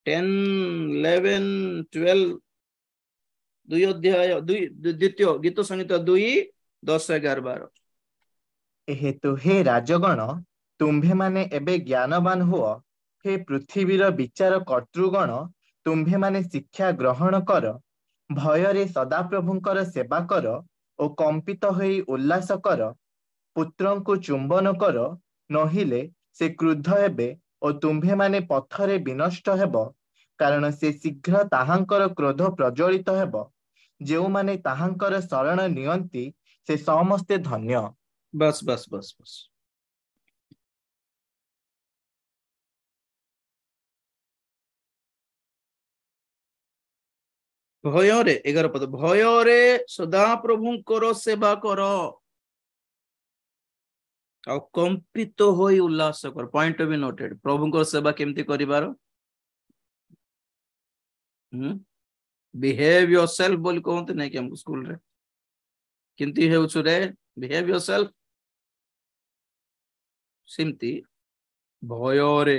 11 12 2 अध्याय द्वितीय गीत संहिता 2 10 11 12 हेतु हे राजगण तुम्भे माने एबे ज्ञानवान हुआ हे पृथ्वीर विचार कर्तृगण तुम्भे माने शिक्षा ग्रहण कर भୟରେ सदाप्रभुंकर सेवा कर और कंपित होई उल्लास कर पुत्रं को चुंबन कर नहिले से क्रुद्ध हेबे और तुम्भे माने पथरे विनष्ट हेब कारण से शीघ्र ताहांकर क्रोध प्रज्वलित हेब जो माने ताहांकर शरण नियंती से समस्ते धन्य बस बस बस बस भयरे 11 पद भयरे सदा प्रभुंकर सेवा कर और कंपित होई उल्लास कर पॉइंट बी नोटेड प्रभुंकर सेवा केमती करिवार बिहेव योरसेल्फ बोल कहते नहीं कि हम स्कूल रे किंती हेउछु रे बिहेव योरसेल्फ सिमती भयरे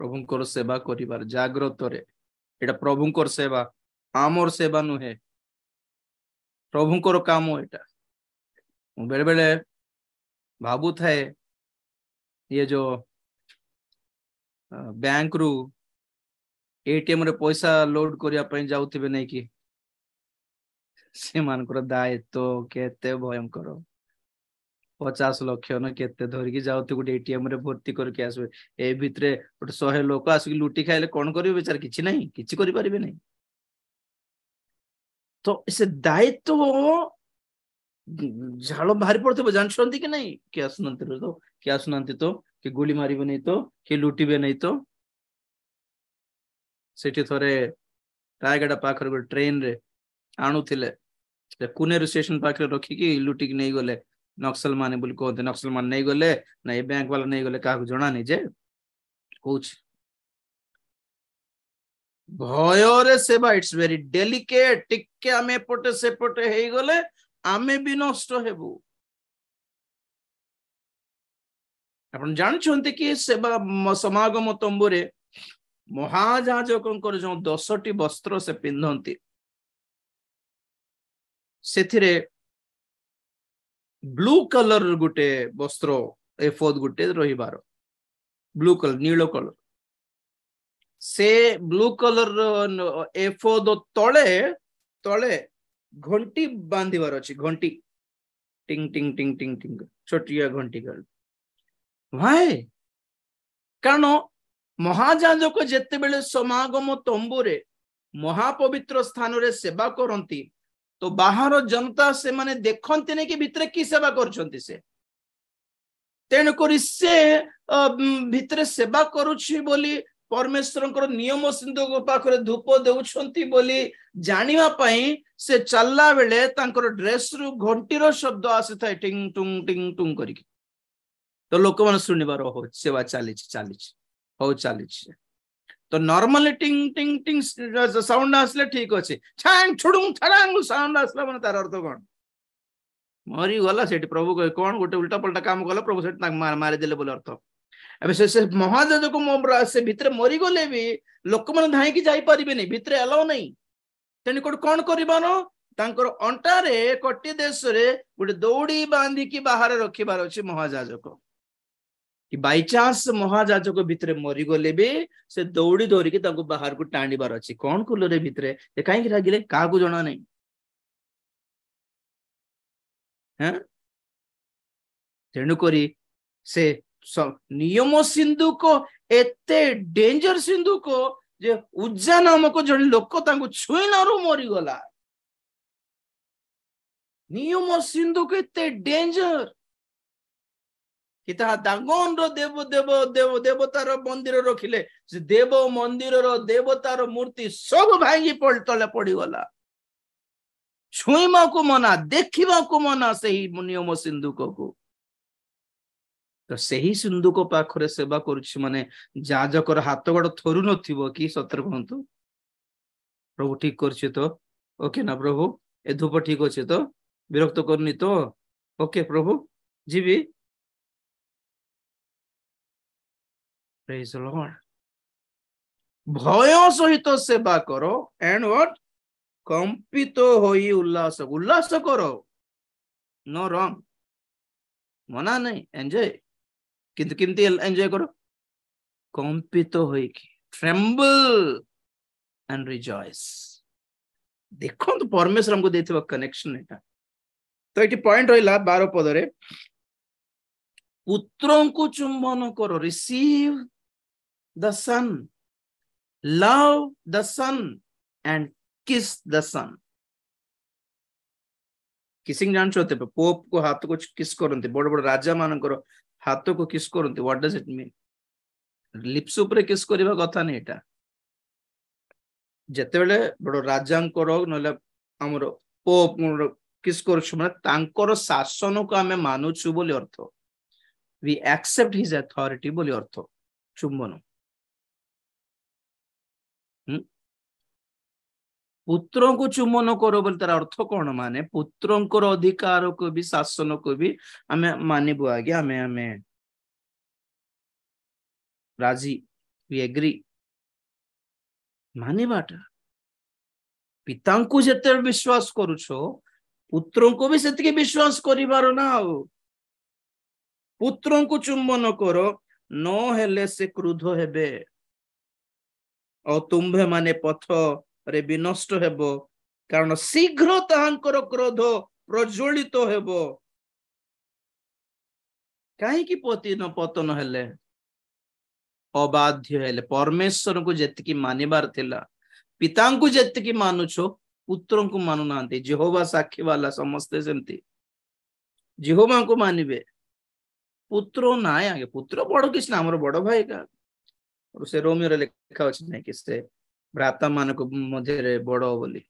प्रभुंकर सेवा करिवार जागृत रे एटा प्रभुंकर सेवा आमर सेवा नुहे प्रभुंकर काम एटा बेले बेले भाबू थाए ये जो बैंक रु एटीएम रे पैसा लोड करिया पई जाउथिबे नै कि से मानकर दायित्व केते भयंकर 50 लाख न केते धरिकी जाउथि गुटे एटीएम रे भर्ती करके आसबे ए भितरे गुटे 100 लोक आसि लुटी खाइले कोन करिवे बेचार किछि नै किछि करि परिबे नै तो इसे दायित्व झाड़ बाहरी पड़ते जानते कि नहीं कि आसुनांती तो कि गोली मारिबे नहीं तो कि लुटिबे नहीं तो सेठी थरे रायगढ़ पाखर गो ट्रेन रे आणुथिले कुनेर स्टेशन पाखरे रखिकी लुटिक नहीं गले नक्सल माने बोली कहते नक्सल मान नहीं गले ना ये बैंक वाला नहीं गले काहू जना नहीं जे कोच भयरे सेवा इट्स वेरी डेलिकेट टिके आमे पटे से पटे हे गले आमे भी नष्ट हेबु आपण जानछन्ते कि सेवा समागम तंबुरे महाजाजकंकर जो 10टी वस्त्र से पिंधंती सेथिरे ब्लू कलर गुटे वस्त्र एफोद गुटे रहिबार ब्लू कलर नीलो कलर से ब्लू कलर एफोद तळे तळे घंटी बांधिबार अछि घंटी टिंग टिंग टिंग टिंग टिंग छोटिया घंटी कर भाई कारण महाजाजक जेते बेले समागम तंबुरे महापवित्र स्थान रे सेवा करंती तो बाहर जनता से माने देखंती ने कि भितरे की सेवा करछंती से तेन करी से भितरे सेवा करूछि बोली परमेश्वरंकर नियम सिंधु पाखरे धूप देउछंती बोली जानिबा पई से चलला बेले तांकर ड्रेस रु घंटीर शब्द आसी थाए टिंग टुंग करी तो लोक मन सुनिबार हो सेवा चालीछि हो चालीछि तो नॉर्मली टिंग टिंग टिंग साउंड आसले ठीक अछि छांग छुडुंग थड़ांग साउंड आसला माने तार अर्थ कोन मरी गला से प्रभु कहे कौन गोटे उल्टा पल्टा काम कला प्रभु से मारिदेले बोले अर्थ अब से महाजाजक से भितर मरी गले भी लोक मैंने धाई जाई पारिबे नहीं भितर अलाउ नहीं तेणु कौन कर अंटारे कटी देश गोटे दौड़ी बांधिकी बाहर रखिबार अच्छे महाजाजक कि बाई चांस महाजाजक भितर मरी गले भी से दौड़ी धरिकी बाहर को टाणिबार अच्छी कौन कल रे भितर कहीं रागिले क्या जना नहीं तेणुक से नियम सिंधुक एते डेंजर सिंधुक जे उज्जा नामक जन लोक छुईनारू मरीगला नियम सिंधुक एते डेंजर कि दागन देव देव देव देवतार मंदिर रखिले से देव मंदिर देवतार मूर्ति सब भांगी तले पड़गला छुईमा को मना देखा को मना से नियम सिंधुक को तो सही सिंधुक पाखरे सेवा करुछि माने जाजकर हाथ गोड़ थरु नथिबो कि सतर कहतु प्रभु ठीक करछि तो ओके ना प्रभु ए धूप ठीक अछि तो विरक्त करनी तो ओके प्रभु जीवी प्रेज द लॉर्ड भय सहित सेवा करो एंड व्हाट कंपित होई उल्लास उल्लास करो नो रॉन्ग मना नहीं एंजॉय किंतु किमती एंजॉय करो कंपित होई कि ट्रेम्बल एंड रिजॉइस देखो तो परमेश्वर हमको देथिबा कनेक्शन एटा तो एटी पॉइंट रहिला 12 पद रे पुत्रों को चुंबन करो receive the son love the son and kiss the son kissing जान छोते पोप को हाथ को किस करते बड़ बड़ राजा मानकर हाथ को किस करते what does it mean lips ऊपर किस करबा कथा नहीं एटा जते बेले बड़ राजांकर नले हमर पोप किस करछु माने तांकर शासन को हमें मानुछु बोली अर्थ वी एक्सेप्ट हिज अथॉरिटी बोली अर्थ चुंबन पुत्रों को चुम्बन करो बोले तार अर्थ कौन माने पुत्रों को अधिकार को भी शासन को भी हमें मानिबु आगे हमें राजी वी एग्री मानिबाटा पिता को जते विश्वास करूछो पुत्रों को भी सेतिके विश्वास करिबारो ना पुत्रों को चुम्बन करो न हेले से क्रुद्ध हेबे और तुम्भे माने पथ रे विनष्ट हेबो कारण शीघ्र तांकर क्रोध प्रज्वलित हेबो कहीं की पतन हेले अबाध्य हेले परमेश्वर को जेतिकी मानिबार थिला पिता को जेतिकी मानुछो पुत्रों को मानु नांती यहोवा साक्षी वाला समस्ते सेमती यहोवा को मानिबे पुत्रो ना आगे पुत्र बड़ किस ना हमर बड़ भाई का और से रोमियो रे लिखा अछि नै कि से भ्राता मान को मध्य बड़ बोली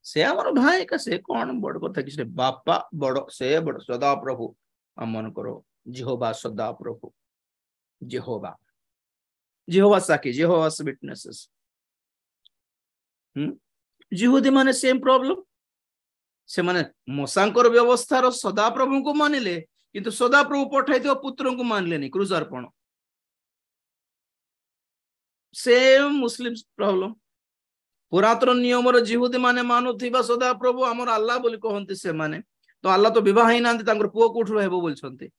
से हमर भाई का से कौन बड़ कथा कि से बापा बड़ से बड़ सदा प्रभु अमन करो यहोवा सदा प्रभु यहोवा यहोवा साकी यहोवा विटनेसेस यहूदी माने सेम प्रॉब्लम से माने मोसांकर व्यवस्था रो सदा प्रभु को मानिले किंतु सदा प्रभु पठाई पुत्रों को मानले नहीं क्रूज अर्पण सेम मुस्लिम प्रॉब्लम पुरातन नियम यहूदी माने मानुथिबा सदा प्रभु हमर अल्लाह बोली कहंती से माने तो अल्लाह तो विवाह ही नांती तांकर पुओ कोठरो हेबो बोलछंती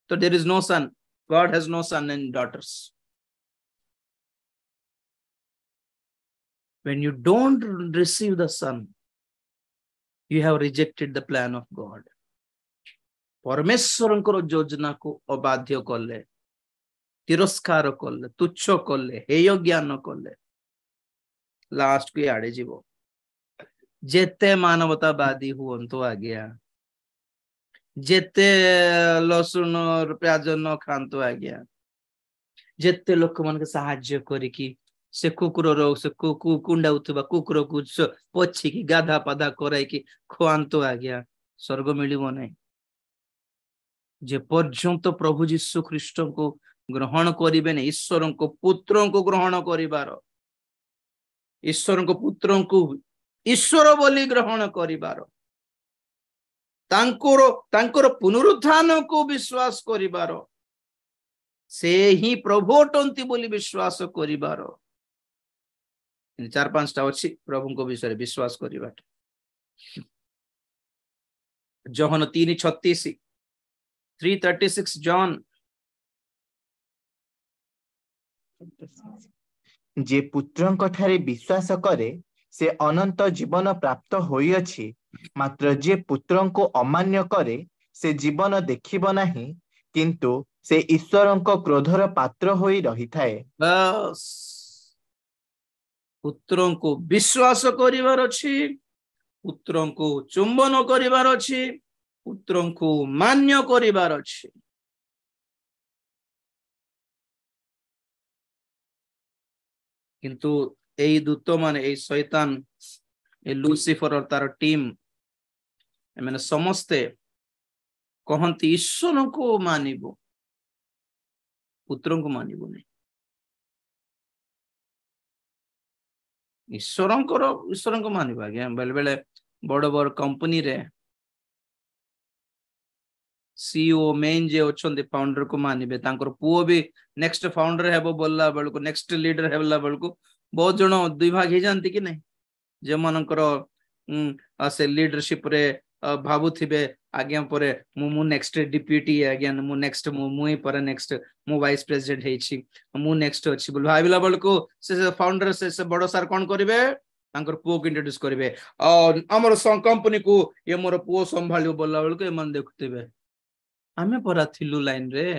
तो there is no son God has no son and daughters when you don't receive the son you have rejected the plan of God परमेश्वरंकर योजना को अबाध्य कले तिरस्कार कले तुच्छ कले हेय ज्ञान कले लास्ट को आड़े जीवो जेते मानवतावादी हुअंतु आज्ञा जेते लसुन और प्याज न खांतु आज्ञा जेते लोक मन के सहाय्य करिकी से कुकुर रो से कुंडा उठबा कुकुर को पोछी की गाधा पाधा कराई की खुआंतु आज्ञा स्वर्ग मिलिबो नहीं जे पर्यंत प्रभु यीशु ख्रीष्ट को ग्रहण करिबे ने ईश्वर को पुत्रों को ग्रहण करिबार ईश्वर को पुत्रों को ईश्वर बोली ग्रहण करिबार तांकर पुनरुत्थान को विश्वास करिबार से ही प्रभु अटंती बोली विश्वास करिबार 4-5टा अछि प्रभु को विषय विश्वास करिबा जोहन 3:36 3:36 जॉन जे पुत्रंक ठारे विश्वास करे से अनंत जीवन प्राप्त होई अछि मात्र जे पुत्रंको अमान्य करे से जीवन देखिब नाही किंतु से ईश्वरंक क्रोधर पात्र होई रही थाए। बस पुत्रों को विश्वास करिवार अछि पुत्रों को चुंबन करिवार अछि पुत्रों को मान्य करिवार अछि किंतु एई दूत माने एई शैतान ए लूसीफर और तार टीम एमने समस्ते कहंती ईश्वर को मानिबो पुत्रों को मानिबो नहीं ईश्वर को मानिबो आज्ञा बेले बेले बड़ बड़ कंपनी रे सीईओ मेन जे ओछन्ते फाउंडर को मानिबे तांकर पुओ भी नेक्स्ट फाउंडर हेबो बोलला बेल को नेक्स्ट लीडर हेबला बेल को बहुत जण दुई भाग हे जानती कि नहीं जे मानकर से लीडरशिप रे भाबुथिबे आज्ञा परे मु नेक्स्ट डिप्यूटी आज्ञा मु नेक्स्ट मुई पर नेक्स्ट मु वाइस प्रेसिडेंट हेछि मु नेक्स्ट अछि बोल भाबिला बेल को से फाउंडर से बड़ो सर कोन करिवे तांकर पुओ को इंट्रोड्यूस करिवे और हमर कंपनी को ये मोर पुओ संभालियो बोलला बेल को ए मन देखुथिबे आमे परा थिलु लाइन रे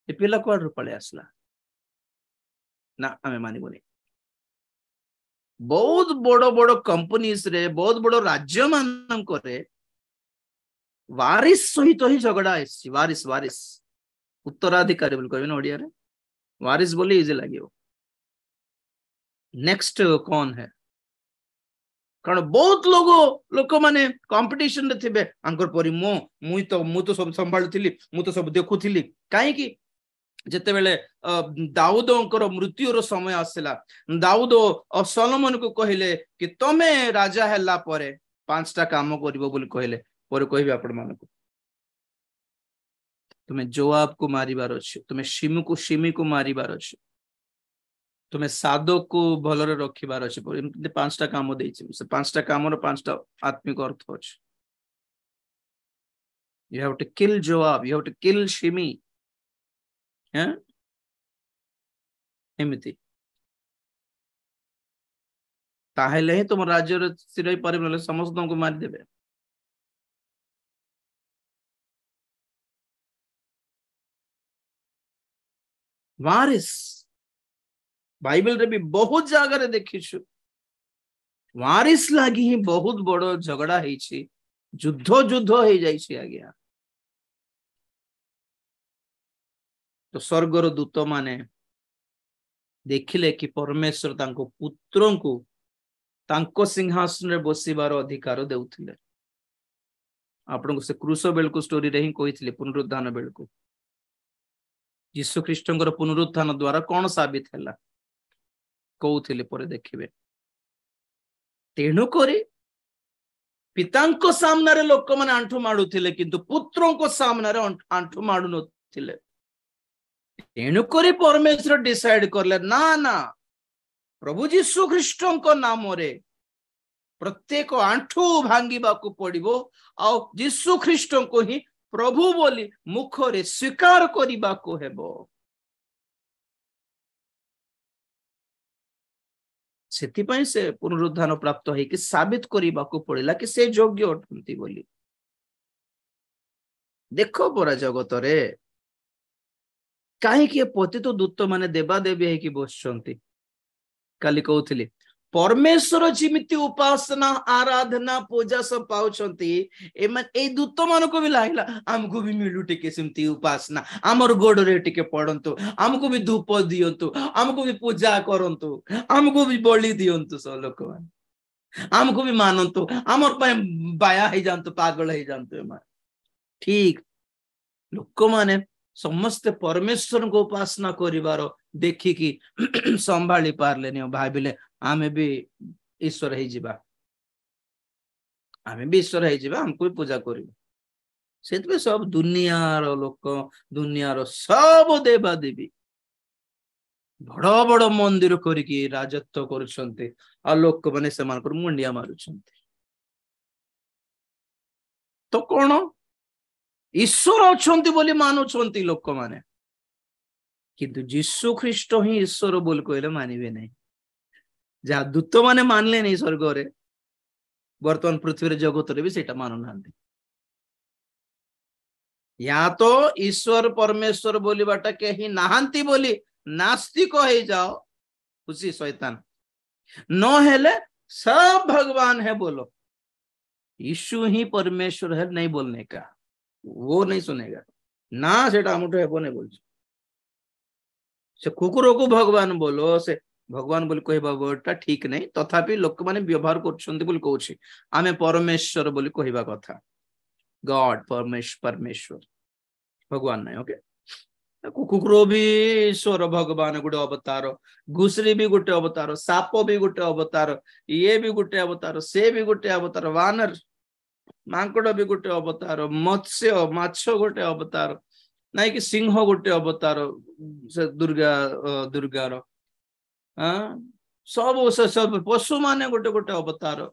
ए पिला कोड पळे आसला ना आमे मानिबोनी बहुत बड़ बड़ कंपनीज रे बहुत बड़ राज्य मान करे वारिस सहित ही झगड़ा आसी वारिस वारिस उत्तराधिकारी बोल कहबे न ओडिया रे वारिस बोली इजी लागियो नेक्स्ट कौन है कारण बहुत लोक माने कंपटीशन रे थिबे अंकर परि मु तो सब संभाळुथिली मु तो सब देखुथिली काहे कि जेते बेले दाऊदंकर मृत्युर समय आसला दाऊद सलोमन को कहिले कि तमे राजा हैला परे 5टा काम करिवो बोली कहिले परे कहबे आपण मानको तुमे जोआब को मारिबार अछि तुमे शिमी को मारिबार अछि तुमे सादोक को भलरे रखिबार अछि 5टा काम देछि से 5टा कामर 5टा आत्मिक अर्थ अछि you have to kill Joab you have to kill Shimi एमिति ताहेले ही तुम राज्य रे सिरई परिबले समस्त को मार देबे वारिस बाइबल रे भी बहुत जगह रे देखिछु वारिस लागी ही बहुत बड़ झगड़ा हेछि युद्ध हे जाई छी आज्ञा तो स्वर्गर दूत माने देखिले कि परमेश्वर तांको पुत्रों को तांको सिंहासन रे बसिबार अधिकार देउथिले आपन को से क्रूस बेल को स्टोरी रे ही कहिथिले पुनरुत्थान बेल को यीशु ख्रीष्टंकर पुनरुत्थान द्वारा कोन साबित हैला कहउथिले परे देखिबे तेनु करी पितांको सामने रे लोक माने आंठु माडुथिले किंतु पुत्रों को सामने रे आंठु माडु नथिले तेनु करी परमेश्वर डिसाइड करले ना ना प्रभु यीशु ख्रीष्टंको नाम रे प्रत्येक आंठु भांगीबा को पड़िबो आ यीशु ख्रीष्टंको ही प्रभु बोली मुख रे स्वीकार करिबा को हेबो सेति पई से पुनरुत्थान प्राप्त है कि साबित करिबा को पड़िला कि से योग्य अटंती बोली देखो परा जगत रे काहे कि पतित दूत माने देवा देवी है कि बसचंती काली कहउथिली परमेश्वर जिमिति उपासना आराधना पूजा सब पाउछंती ए दूत मान को भी लागिला हमको भी मिलु टिके सिमती उपासना हमर गोड़ रे टिके पड़ंतु हमको भी धूप दियंतु हमको भी पूजा करंतु हमको भी बलि दियंतु सब लोक मान हमको भी मानंतु हमर पे बाया हे जानतु पागल हे जानतु ठीक लोक माने समस्त परमेश्वर को उपासना करिवार देखिकी संभाली पारले भाविले आमे भी ईश्वर ही जीवा आमे भी ईश्वर हो हमको भी पूजा कर सब दुनियार लोक दुनियार सब देवा देवी बड़ बड़ मंदिर करके राजत्व करुछंते आ लोक माने सेमानकर मुंडिया मारुछंते तो कौन ईश्वर अछंती बोली मानुछंती लोक माने किंतु जीसु ख्रीष्ट ही ईश्वर बोल कहले मानिबे नहीं जहाँ दूत माने मानले नहीं स्वर्ग रे वर्तमान पृथ्वी जगत रे भी सेटा मानु नांती या तो ईश्वर परमेश्वर बोली बाटा कहीं नहांती बोली नास्तिक हो जाओ खुशी शैतान न हेले सब भगवान है बोलो यीशु ही परमेश्वर है नहीं बोलने का वो नहीं सुनेगा ना सेटा मुठो हेबो नहीं बोल से कुकुर को भगवान बोलो से भगवान बोली कहबा वर्डटा ठीक नहीं तथापि लोक माने व्यवहार करछंती बोली कहूछि आमे परमेश्वर बोली कहबा कथा गॉड परमेश्वर भगवान नहीं ओके कुकुर भी ईश्वर भगवान गोटे अवतार घुसरी भी गोटे अवतार साप भी गोटे अवतार ये भी गोटे अवतार से भी गोटे अवतार वानर मांकड़ भी गोटे अवतार मत्स्य माछ गोटे अवतार नहीं कि सिंह गोटे अवतार से दुर्गार सब सब पशु माने गोटे गोटे अवतार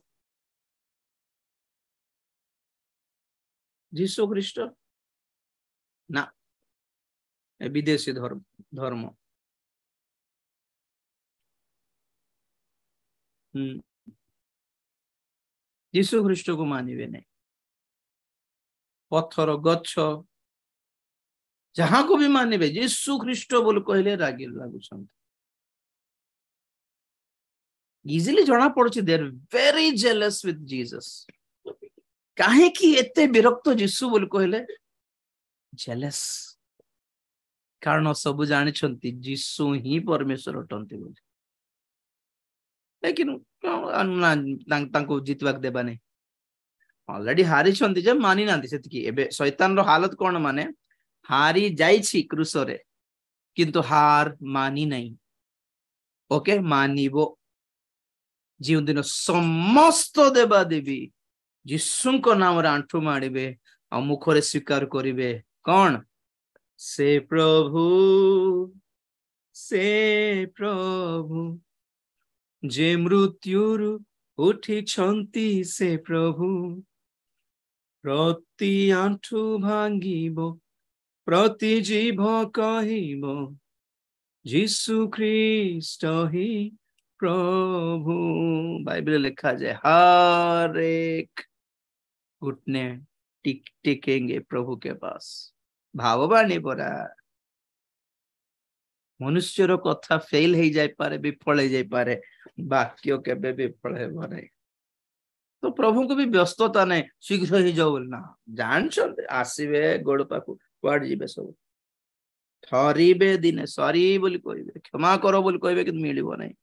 जीसु ख्रीष्ट ना विदेशी धर्म जीसु ख्रीष्ट को मानिबे नहीं पत्थर गच्छ जहां को भी मानिबे जीसु ख्रीष्ट बोल कहले रागी लागुछन इजिली जना पड़छि they are very jealous with Jesus काहे कि एते विरक्त जीसु बोल कहले जेलस कारण सब जानी जीसु ही परमेश्वर अटंती बोली लेकिन जीतवाक देबा नहीं ऑलरेडी हारी जे मानी ना शैतान रो हालत कौन माने हारी जाइछि क्रूस रे किंतु हार मानी नहीं ओके मानिबो जीव दिन समस्त देवा देवी जीसु को नाम रे आंठू माड़िबे आ मुखरे स्वीकार करिवे कौन से प्रभु जे मृत्युर उठी छंती से प्रभु प्रति आंठू भांगिबो प्रति जीभ कहिबो जीसु ख्रीष्ट ही प्रभु बाइबल लिखा जाए हर एक घुटने टिकेंगे प्रभु के पास भाववाणी परा मनुष्यर कथा फेल हो जाए पारे विफल हो जाए पारे वाक्य केबे विफल हेबो नहीं तो प्रभु को भी व्यस्तता नहीं शीघ्र ही जाओ ना जानछन आसीबे गोड़ पाखु क्वाड जीवे सब थरीबे दिने सॉरी बोली कहबे क्षमा करो बोली कहबे कि मिलिबो नहीं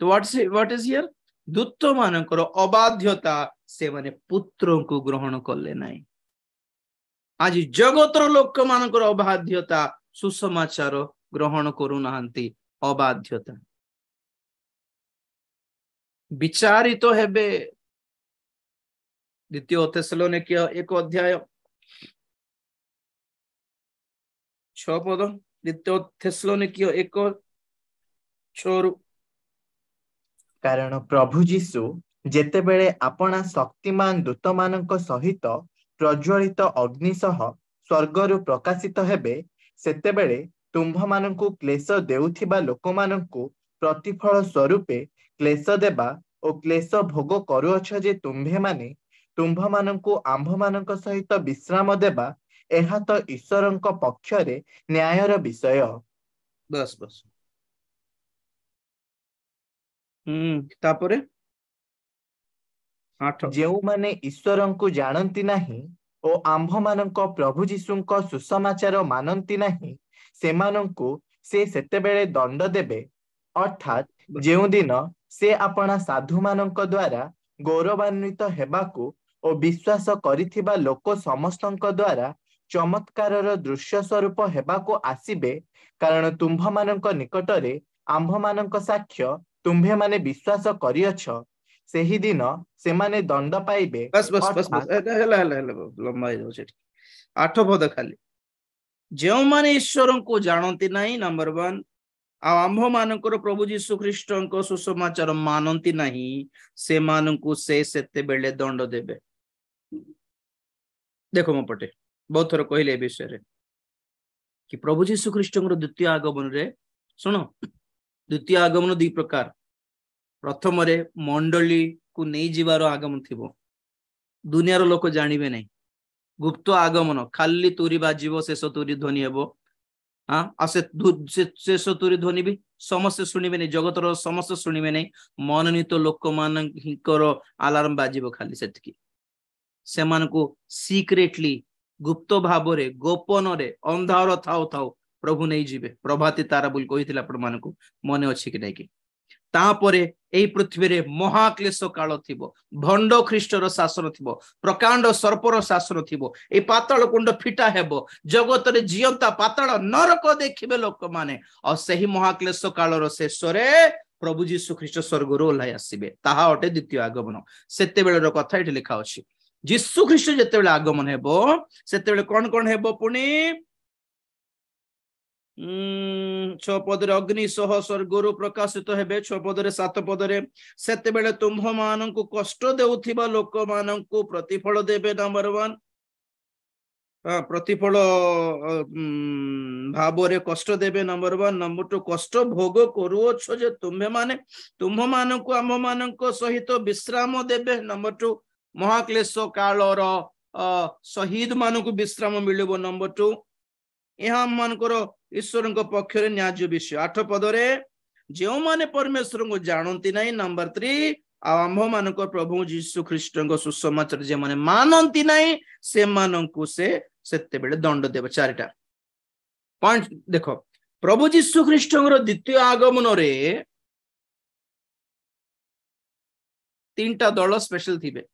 तो व्हाट इज हियर दूत मानकर अबाध्यता से माने पुत्र को ग्रहण करले नहीं आज जगतर लोक मानकर अबाध्यता सुसमाचार ग्रहण करू नाहंती अबाध्यता विचारित तो हेबे द्वितीय थेसलोनिके 1 अध्याय 6 पद द्वितीय थेसलोनिके 1:6 कारण प्रभु जीशु जेतेबेले आपणा शक्तिमान दूत मानक सहित प्रज्वलित अग्नि सह स्वर्गरु प्रकाशित हेबे सेतेबेले तुम्भ मानकु क्लेश देउथिबा लोक मानकु प्रतिफल स्वरूपे क्लेश देबा ओ क्लेश भोग करूअछ जे तुम्भे माने तुम्भ मानकु आंभ मानक सहित विश्राम देबा एहा तो ईश्वरंक पक्षरे न्यायर विषय बस बस तापरे 8 जेउ माने ईश्वरंकु जानंती नाही ओ आंभ मानक प्रभु जीशुंक सुसमाचार मानंती नाही सेमानंकु से सेतेबेले दंड देबे अर्थात जेउ दिन से आपणा साधु मानक द्वारा गौरवान्वित हेबाकू ओ विश्वास करिथिबा लोक समस्तंक द्वारा चमत्कारर दृश्य स्वरूप हेबाकू आसीबे कारण तुम्भ मानक निकटरे आंभ मानक साक्ष्य तुम्भे माने विश्वास करियछ ସେହି ଦିନ ସେମାନେ ଦଣ୍ଡ ପାଇବେ। बस बस बस बस ଅର୍ଥାତ୍ ହେଲା ହେଲା ହେଲା ଲମ୍ବା ହେଇଯାଉଛି ଏଠି 8 ପଦ ଖାଲି ଯେଉଁମାନେ ଈଶ୍ୱରଙ୍କୁ ଜାଣନ୍ତି ନାହିଁ ନମ୍ବର 1 ଆଉ ଆମ୍ଭ ମାନଙ୍କର ପ୍ରଭୁ ଯୀଶୁ ଖ୍ରୀଷ୍ଟଙ୍କ ସୁସମାଚାର ମାନନ୍ତି ନାହିଁ ସେମାନଙ୍କୁ ସେ ସେତେବେଳେ ଦଣ୍ଡ ଦେବେ। ଦେଖ ମୋ ପଟେ ବହୁତ ଥର କହିଲେ ଏ ବିଷୟରେ कि प्रभु जीशु ख्रीष्टଙ୍କର द्वितीय आगमन रे सुन द्वितीय आगमन दी प्रकार प्रथम रे मंडली को नहीं जीवार आगमन थिबो दुनियार लोक जानिबे नहीं गुप्त आगमन खाली तुरी बाजिबो शेष तुरी ध्वनि हेबो हां आ से शेष तुरी ध्वनि भी समस्त सुनिबे नहीं जगतर समस्त सुनिबे नहीं मननीत लोक मानकर अलार्म बाजिबो खाली सेतकी सेमानको सीक्रेटली गुप्त भाव रे गोपन रे अंधार थाउ थाउ प्रभु नहीं जीवे प्रभाती तारा बोल कहिथिला आपण मानकु मने अछि कि नै कि तापरे एई पृथ्वी रे महाक्लेश काल थिबो भंड ख्रीष्टर शासन थिबो प्रकांड सर्पर शासन थिबो ए पाताल कुंड फिटा हेबो जगत रे जियंता पाताल नरक देखिबे लोक माने और सही महाक्लेश काल रो शेष रे प्रभु जीशु ख्रीष्ट स्वर्ग रो ओल्हाई आसीबे ताहा अटे द्वितीय आगमन सेते बेले रो कथा एठी लिखा अछि जीशु ख्रीष्ट जेते बेले आगमन हेबो सेते बेले कोन हेबो पुनी 6 पदरे अग्नि सह स्वर्गरु प्रकाशित हेबे 6 पदरे 7 पदरे सेते बेले तुम्ह माननकु कष्ट देउथिबा लोक माननकु प्रतिफल देबे नंबर 1 प्रतिफल भावरे कष्ट देबे नंबर 1 नंबर 2 कष्ट भोग करूछ जे तुम्ह माननकु आम माननक सहित विश्राम देबे नंबर 2 महाक्लेश कालर शहीद मानकु विश्राम मिलबो नंबर 2 यहाँ मानकर ईश्वर पक्षरे न्याय विषय 8 पदरे जो माने परमेश्वर को जानती नहीं नंबर 3 आम्भ मानक प्रभु जीशु ख्रीष्ट सुसमाचार जे माने मानती नहीं से मानकु से सेते बेले दंड देबे। 4टा पॉइंट देखो प्रभु जीशु ख्रीष्ट द्वितीय आगमन रे 3टा दल स्पेशल थिबे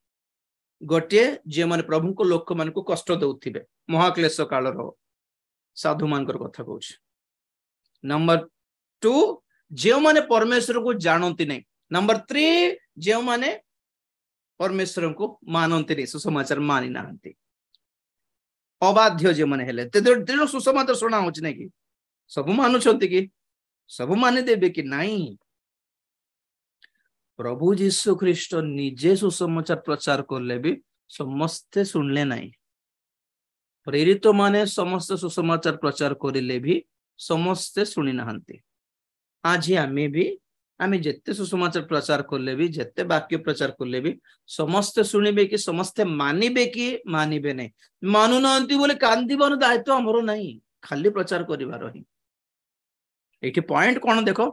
गोटे जे माने प्रभु को लोक मान को कष्ट देउथिबे महाक्लेश काल रो साधु मानकर कथा कहूँ नंबर 2 जो माने परमेश्वर को जानती नहीं नंबर 3 जो माने परमेश्वर को मानती नहीं सुसमाचार मानी नांती अबाध्य जे माने हेले तेनो सुसमाचार सुना होछ नै कि सब मानुछंती कि सब मानि देबे कि नहीं प्रभु जीशु ख्रीष्ट निजे सुसमाचार प्रचार करले भी समस्ते सुनले नहीं प्रेरित माने समस्त सुसमाचार प्रचार करिले भी समस्ते सुनी नाहंती आज आमे जेते सुसमाचार प्रचार करले भी जेते वाक्य प्रचार करले भी समस्ते सुनिबे कि समस्ते मानिबे कि मानिबे नहीं मानु नाहंती बोले कांदीबार दायित्व हमरो नहीं खाली प्रचार करिवार ही एठी पॉइंट कोन देखो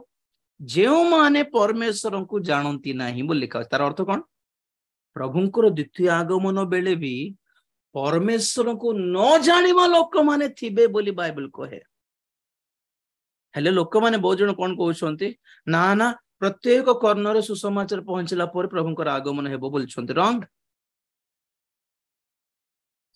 जेउ माने परमेश्वर को जानती नहीं बोल लिखा तार अर्थ कोन प्रभुंकर द्वितीय आगमन बेले भी परमेश्वर को न जानिबा लोक माने थिबे बोली बाइबल कहे हेले लोक माने बहुत जन कोन कहउछंती ना ना प्रत्येक कर्णर सुसमाचार पहुंचला पर प्रभुंकर आगमन हेबो बोलछंती रंग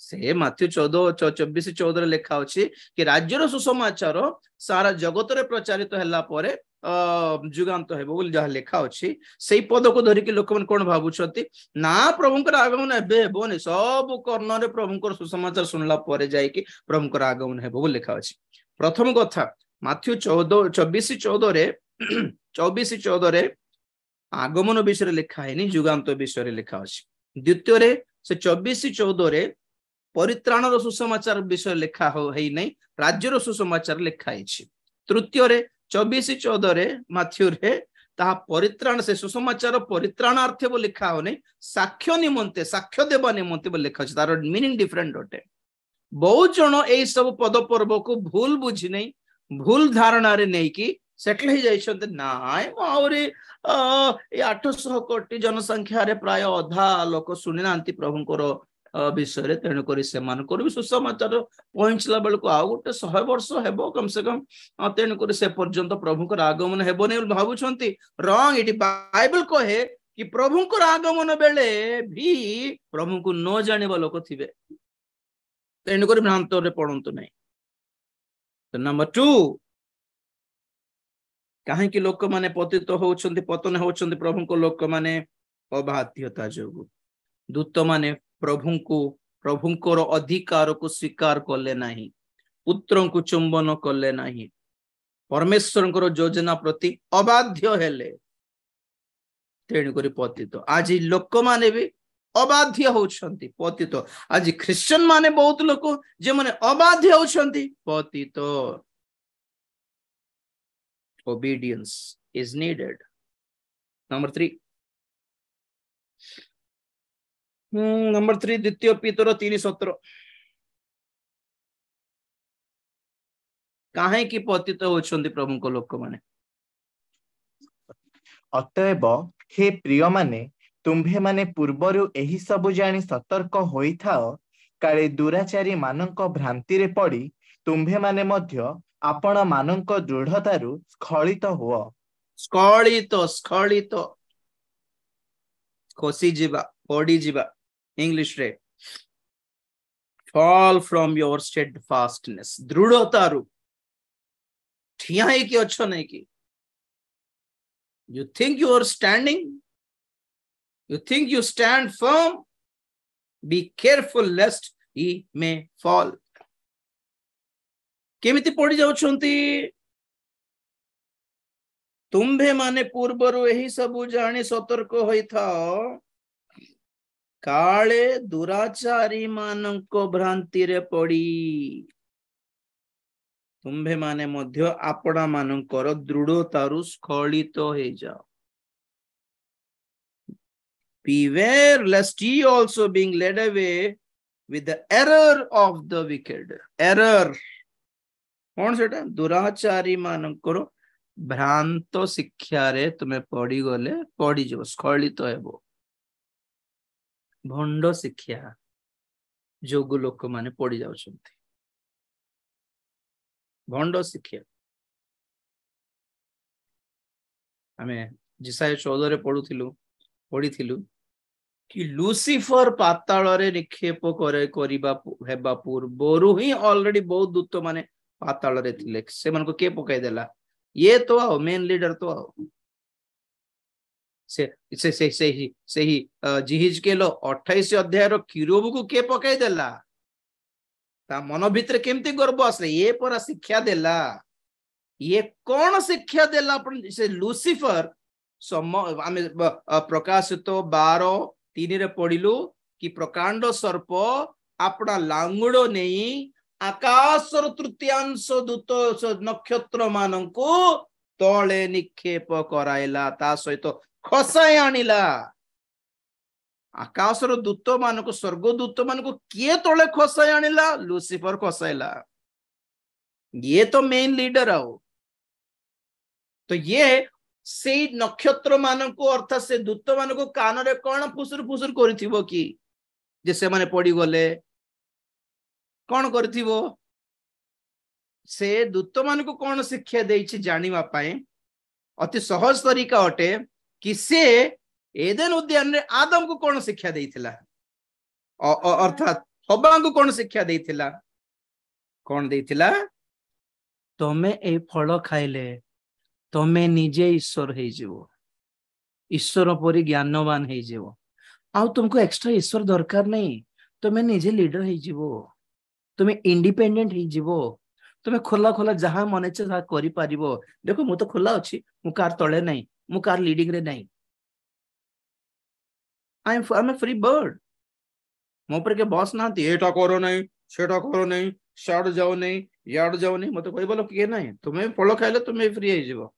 से माथ्यू 24:14 लिखा अछि कि राज्यर सुसमाचार सारा जगत रे प्रचारित हला परे जुगांत हेबो बोली जहा लिखा अछि सेई पद को धरि कि लोक मन कोन भाबुछंती ना प्रभुंकर आगमन हेबे हेबोनी सब कर्ण रे प्रभुंकर सुसमाचार सुनला परे जाय कि प्रभुंकर आगमन हेबो बोली लिखा अछि प्रथम कथा माथ्यू 24:14 रे 24:14 रे आगमन विषय लिखा हैनी जुगांत विषय लिखा अछि द्वितीय रे से 24:14 रे परित्राण सुसमाचार विषय लिखा हो है नहीं राज्यर सुसमाचार लिखा है तृतीय रे 24:14 रे माथ्यू रे ता परित्राण से सुसमाचार परित्राणार्थ बो लिखा हो नहीं साक्ष्य निमंते साक्ष्य देवा निमंते बो लिखा अछि तार मीनिंग डिफरेंट होते बहुत जन एई सब पद पर्व को भूल बुझी नहीं भूल धारणा रे नहीं कि सेटल हो जाइछन्ते नाय आउरी 800 कोटी जनसंख्या रे प्राय अधा लोक सुनि नांती प्रभुंकर विषय तेणुक से भी सुसमाचार पहुंचला बेल को आउ गोटे 100 वर्ष हेबो कम से कम तेणुक से पर्यंत प्रभुंकर आगमन हेबो नै भाबुछंती रंग एटी बाइबल कहे कि प्रभुंकर आगमन बेले भी प्रभु को न जानिबा लोक थिबे तेणुक भ्रांत रे पड़ंतु नै। नंबर 2 कहीं कि लोक माने पतित होउछंती पतन होउछंती प्रभुंकर लोक माने अबाध्यता जोगु दूत माने प्रभुंकर अधिकार को स्वीकार कले नहीं, पुत्र को चुंबन कले नहीं, परमेश्वर योजना प्रति अबाध्य हेले, तेणुक पतित। आज लोक माने भी अबाध्य होउछंती पतित। आज ख्रिश्चन माने बहुत लोक जे माने अबाध्य होउछंती पतित। Obedience is needed. Number 3. Number 3 द्वितीय पीतर 3:17 काहे की पतित होउछंती प्रभु को लोक माने। अतएव हे प्रिय माने तुम्भे माने पूर्वरु एही सब जानी सतर्क होई थाओ, काले दुराचारी मानक भ्रांति रे पड़ी तुम्भे माने मध्य आपण मानक दृढ़तारु स्खलित हुआ। स्खलित खोसी जीवा पड़ी जीवा इंग्लिश रे fall from your steadfastness दृढ़तारु ठिया है कि अच्छो नहीं कि you think you are standing, you think you stand firm, be careful lest he may fall. केमिति पड़ी जाउछंती तुम्भे माने पूर्वरु एही सबु जानी सतर्क होई थाओ, काले दुराचारी मानंको भ्रांति रे पड़ी तुम्भे माने मध्य आपड़ा मानंकर दृढ़तारु स्खलित हो जाओ। Beware lest ye also being led away with the error of the wicked. Error कौन सेटा दुराचारी मानंकर भ्रांत शिक्षा रे तुम्हें पड़ी गले पड़ी जो स्खलित हेबो। भंड शिक्षा जोगु लोक माने पड़ी जाउछंती भंड शिक्षा। आमे जिसाय 14 रे पढ़िथिलु कि लुसिफर पाताल रे निक्षेप करिबा हेबा पूर्वरु ही ऑलरेडी बहुत दूत माने पाताल रे थिले। से मन को के पकाई देला ये तो आओ मेन लीडर तो आओ से ही जिहिजकेल 28 अध्याय रो किरूब को के पकाई देला ता मन भीतर केमती गर्व आसले ये परा शिक्षा देला। ये कौन शिक्षा देला से लुसिफर आमे प्रकाशित 12:3 रे पढ़िलु कि प्रकांड सर्प अपना लांगुड़ नहीं आकाशर तृतीयांश दूत नक्षत्र मानंकु तले निक्षेप कराइला ता सहित खसाई आनिला। आकाशर दूत मानक स्वर्ग दूत मानक किए तले खसाई आनिला लुसिफर खसाइला। ये तो मेन लीडर आओ तो ये से नक्षत्र मानक अर्थात से दूत मानक कान रे कौन फुसुर फुसुर करिथिबो कि जे से माने पड़ी गले कौन करिथिबो से दूत मानक कौन शिक्षा देछि जानिबा पाए अति सहज तरीका अटे कि से एदेन उद्यान रे आदम को कौन शिक्षा देइथिला अर्थात हवा को कौन शिक्षा देइथिला कौन देइथिला तमे ए फल खाइले तमे निजे ईश्वर हे जीवो ईश्वर परि ज्ञानवान हे जीवो आ तुमको एक्स्ट्रा ईश्वर दरकार नहीं तमे निजे लीडर हे जीवो तुम्हें इंडिपेंडेंट ही जीवो तुम्हें खोला खोला जहां मन इच्छा ता करि पारिबो। देखो मु तो खोला अछि मु कार तळे नहीं मु कार लीडिंग रे नहीं I am a free bird मो पर के बॉस नांती एटा करो नहीं सेटा करो नहीं साड जाओ नहीं याड जाओ नहीं मते कोइ बोलो के नहीं तुम्हें फल खाइले तुम्हें फ्री हे जीवो।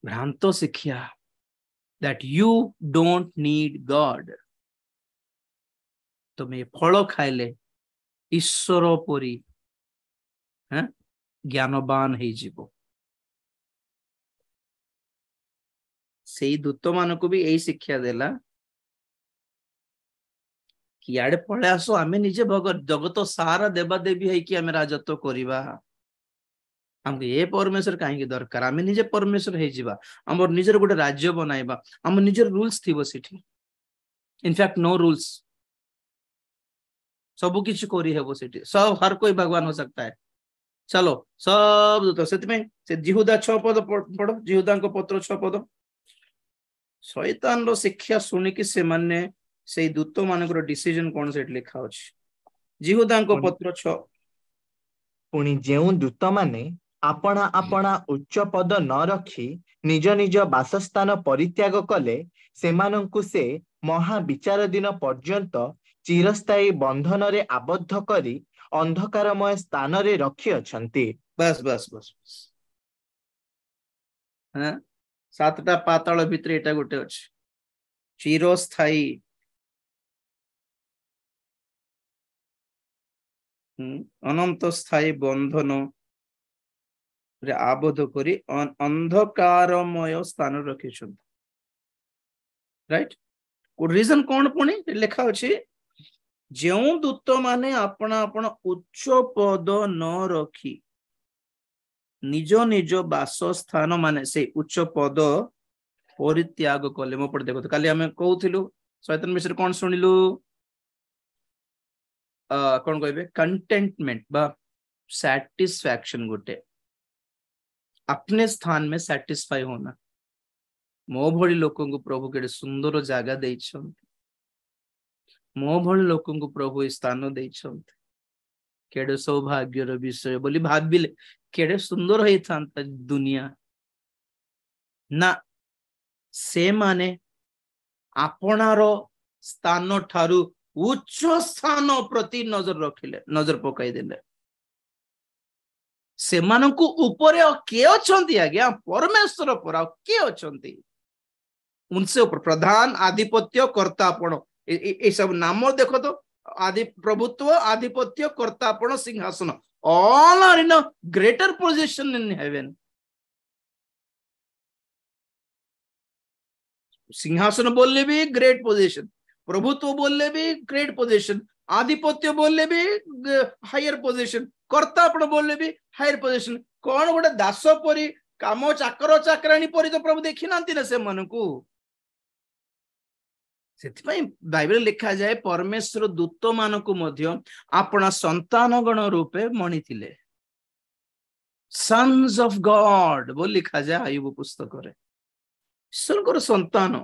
भ्रांत शिक्षा that you don't need God तुम्हें फल खाइले ईश्वर परी ज्ञानवान हे जीवो। से दूत मान को भी यही शिक्षा देला कि याडे पळे आसो आमे निजे भगत जगत सारा देवा देवी है कि आमे राजत्व करिबा हमके ये परमेश्वर काहे दरकार आमे निजे परमेश्वर हे जीवा हमर निजर गोटे राज्य बनाइबा हम निजर रूल्स थिबो सिठी इनफैक्ट नो रूल्स सब किछ करी हेबो सिठी सब हर कोई भगवान हो सकता है। चलो सब दूत से जिहुदा 6 पद पढ़ो जिहुदा को पत्र 6 पद शैतान रो शिक्षा सुनी कि से माने से दूत मानकर डिसीजन कोन से लिखा अछि जिहुदा को पत्र 6 पुणी जेउ दूत माने आपणा आपणा उच्च पद न रखी निज निज बासस्थान परित्याग कले सेमानंकु से महाविचार दिन पर्यंत चिरस्थायी बंधन रे आबद्ध करी अंधकारमय स्थान रे रखी अछंती। बस बस बस बस हाँ सातटा पाताल भितर एटा गोटे अछि चिरस्थायी अनंत स्थायी बंधन रे आबद्ध करी अंधकारमय स्थान रखी राइट रीजन कौन पुणी लिखा अछि जो दूत माने अपना अपना उच्च पद न रखी निज निज बासस्थान माने से उच्च पद परित्याग कले मो पढ़ देखो काली आमे कहूथिलु शैतान विषय कौन सुनिलु कौन कहबे कंटेंटमेंट बा सैटिस्फैक्शन गोटे अपने स्थान में सैटिस्फाई होना मो भली लोकों को प्रभु केडे सुंदर जागा देइछंती मो भली लोकों को प्रभु स्थान देइछंती केडे सौभाग्यर विषय बोली भाबिले केडे सुंदर होई थांता दुनिया ना से माने आपनारो स्थान ठारू उच्च स्थान प्रति नजर रखिले नजर पकाई देले से मानकु ऊपर के अछंती आज्ञा परमेश्वर पर के अछंती उनसे ऊपर प्रधान आधिपत्य कर्तापण ए सब नाम देखो तो आदि प्रभुत्व आधिपत्य कर्तापण सिंहासन all are in a greater position in heaven सिंहासन बोलले भी ग्रेट पोजीशन प्रभुत्व बोलले भी ग्रेट पोजीशन आधिपत्य बोलले भी हायर पोजीशन कर्तापण बोलले भी हायर पोजीशन कौन गोटे दास परी काम चाकर चाकराणी परी तो प्रभु देखी नांती ना से मन को सेथिपाई बाइबल लिखा जाए परमेश्वर दूत मानकु मध्य आपना संतान गण रूपे मणिथिले सन्स ऑफ गॉड बोल लिखा जाए आयुब पुस्तक रे ईश्वर संतान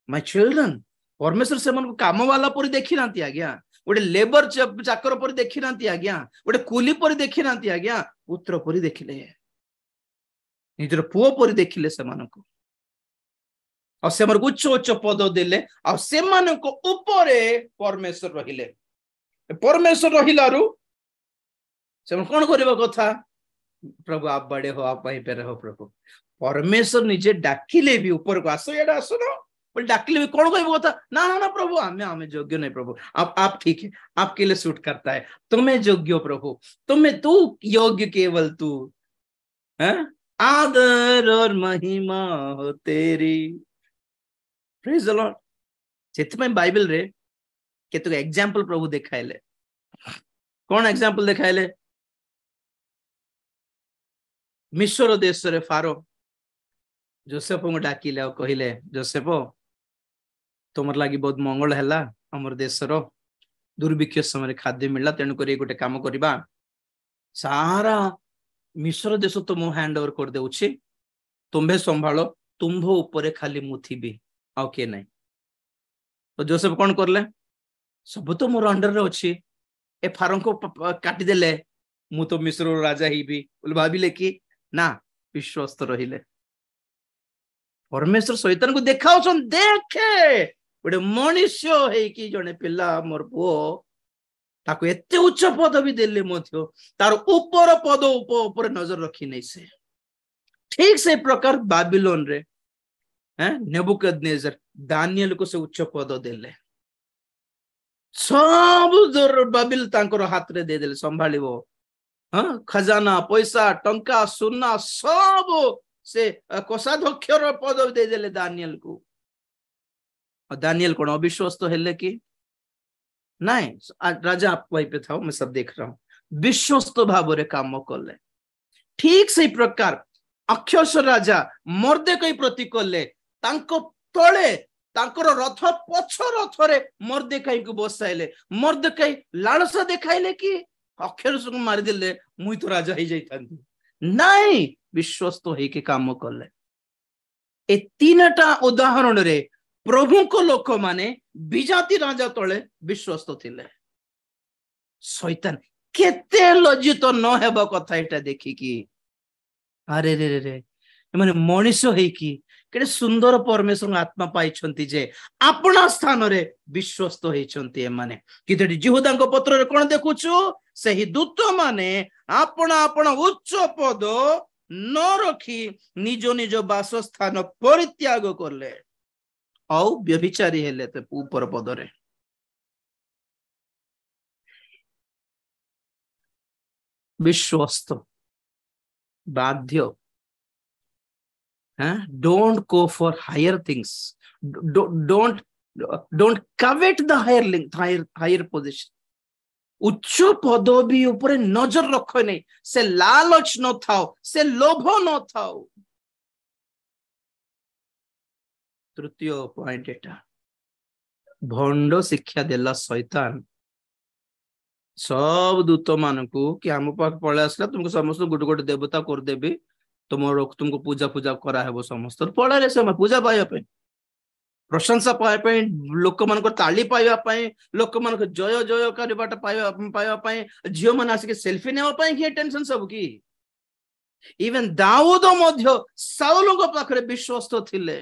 माय चिल्ड्रन परमेश्वर से मन को काम वाला परी देखी नांती आज्ञा गोटे लेबर चाकर परी देखी नांती आज्ञा गोटे कुली परी देखी नांती आज्ञा पुत्र परी देखिले निजर पुओ परी देखिले से मन को और से उच्च उच्च पद देले और से ऊपर परमेश्वर रहिले परमेश्वर रहिलारू से कौन करबा कथा प्रभु आप बड़े हो आप वहीं पे रहो प्रभु परमेश्वर निजे डाकिले भी ऊपर को आसो याडा आसो ना बोल डाकिले भी कौन कहबो कथा ना ना ना प्रभु हमें योग्य नहीं प्रभु आप ठीक है आपके लिए सूट करता है तुम्हें योग्य प्रभु तुम्हें तू योग्य केवल तू है आदर और महिमा हो तेरी प्रेज द लॉर्ड सेतमे बाइबल रे केतो एग्जांपल प्रभु देखाइले कौन एग्जांपल देखाइले मिस्र देश रे फारो जोसेफ को डाकिले और कहिले जोसेफ तुमर लागी बहुत मंगल हैला हमर देश रो दुर्भिक्ष समय खाद्य मिलला तेनु करी गोटे काम करबा सारा मिस्र देश तो मो हैंड ओवर कर देउछि तुम्हे संभालो तुम्भो ऊपर खाली मुथिबी आउ के नहीं तो जोसेफ कौन करले सब तो मोर अंडर रे अछि ए फारों को काटी देले मु तो मिस्र राजा ही भी बोले भाबिले कि ना विश्वस्त रहिले परमेश्वर शैतान को देखाउछन देखे गोटे मनुष्य है कि जने पिला मोर पुओ ताको एते उच्च पदवी देले मध्य तार ऊपर पद ऊपर नजर रखी नहीं से ठीक से प्रकार बाबिलोन रे नेबुकदनेजर दानियल को से उच्च पद देले सब बाबिल तांकर हाथ रे दे देले संभालिबो खजाना पैसा टंका सुना सब से कोषाध्यक्ष पद दे देले दानियल को और दानियल कौन अविश्वस्त हेले कि नहीं राजा आप वहीं पे था मैं सब देख रहा हूं विश्वस्त भाव रे काम कले ठीक से प्रकार अक्षस राजा मर्देकाई प्रति कले तांको तळे तांकर रथ पछ रथ रे मर्देकाई को बसाइले मर्देकाई लालसा देखाइले कि अक्षरस को मारि देले मुई तो राजा ही जाइथांती नहीं विश्वस्त होई के काम कले ए तीनटा उदाहरण रे प्रभु को लोक माने विजाति राजा तले विश्वस्त थिले शैतान केते लज्जित न हेबा कथा एटा देखि कि अरे रे रे रे माने मनुष्य है कि केते सुंदर परमेश्वर आत्मा पाइछंती जे अपना स्थान रे विश्वस्त होइछंती ए माने कितेडी यहूदा को पत्र रे कोन देखुछु सही दूत माने अपना अपना उच्च पद न रखी निज निज वासस्थान परित्याग करले औ व्यभिचारी हेले ते ऊपर पदरे विश्वस्त बाध्य don't go for higher things don't covet the higher position उच्च पदवी ऊपर नजर रखो नहीं से लालच न थाओ से लोभ न थाओ तृतीय पॉइंट एटा भंड शिक्षा देला शैतान सब दूत मान को कि आम पाख पळे आसला तुमको समस्त गोटे गोटे देवता कर देबे तुमको पूजा पूजा करा हेबो समस्त पळे से पूजा पाइबा पे प्रशंसा पाइबा लोक मान को ताली पाइबा पे लोक मान को जय जय करबाटा पाइबा पे झियो मन आसी के सेल्फी नेबा पे कि टेंशन सब की इवन दाऊद मध्य साउल को पाखरे विश्वस्त थिले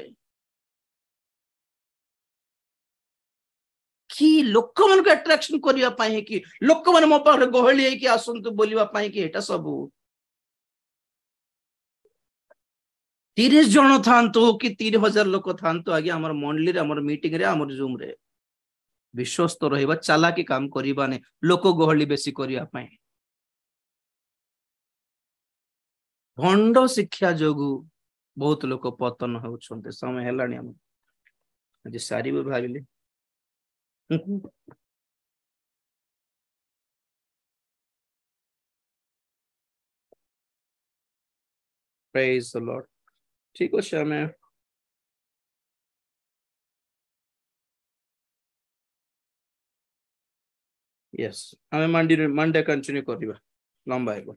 कि लोक मान को अट्रैक्शन करिया पाए कि लोक मान मो पाखरे गहली है कि आसंतु बोलिबा पाए कि एटा सब 30 जन थांतो कि 30,000 लोक थांतो आगे हमर मंडली रे हमर मीटिंग रे हमर जूम रे विश्वस्त रहिबा चालाकी काम करिबा ने लोक गहली बेसी करिया पाए भंड शिक्षा जोगु बहुत लोक पतन होउछन्ते समय हेलानी हम आज सारी भाबिले Praise the Lord. ठीक हो श्यामे यस हमें मंडे कंटिन्यू करिबा लंबा हेबो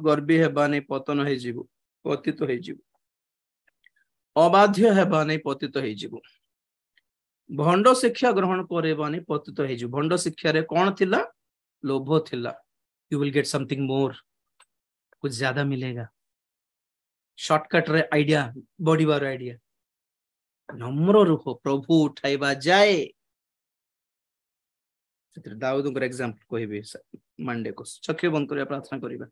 गर्वी हेबा नै पतन हे जीवो पतित हे जीवो अबाध्य हेबा नै पतित हे जीवो भंड शिक्षा ग्रहण करेबा नै पतित हे जीवो भंड शिक्षा रे कोन थिला लोभ थिला you will get something more कुछ ज्यादा मिलेगा शॉर्टकट रे आइडिया बॉडी बार आइडिया नम्र रूप प्रभु उठाइबा जाए दाऊद को एग्जांपल कहबे मंडे को चक्षु बंद करिया प्रार्थना करिबा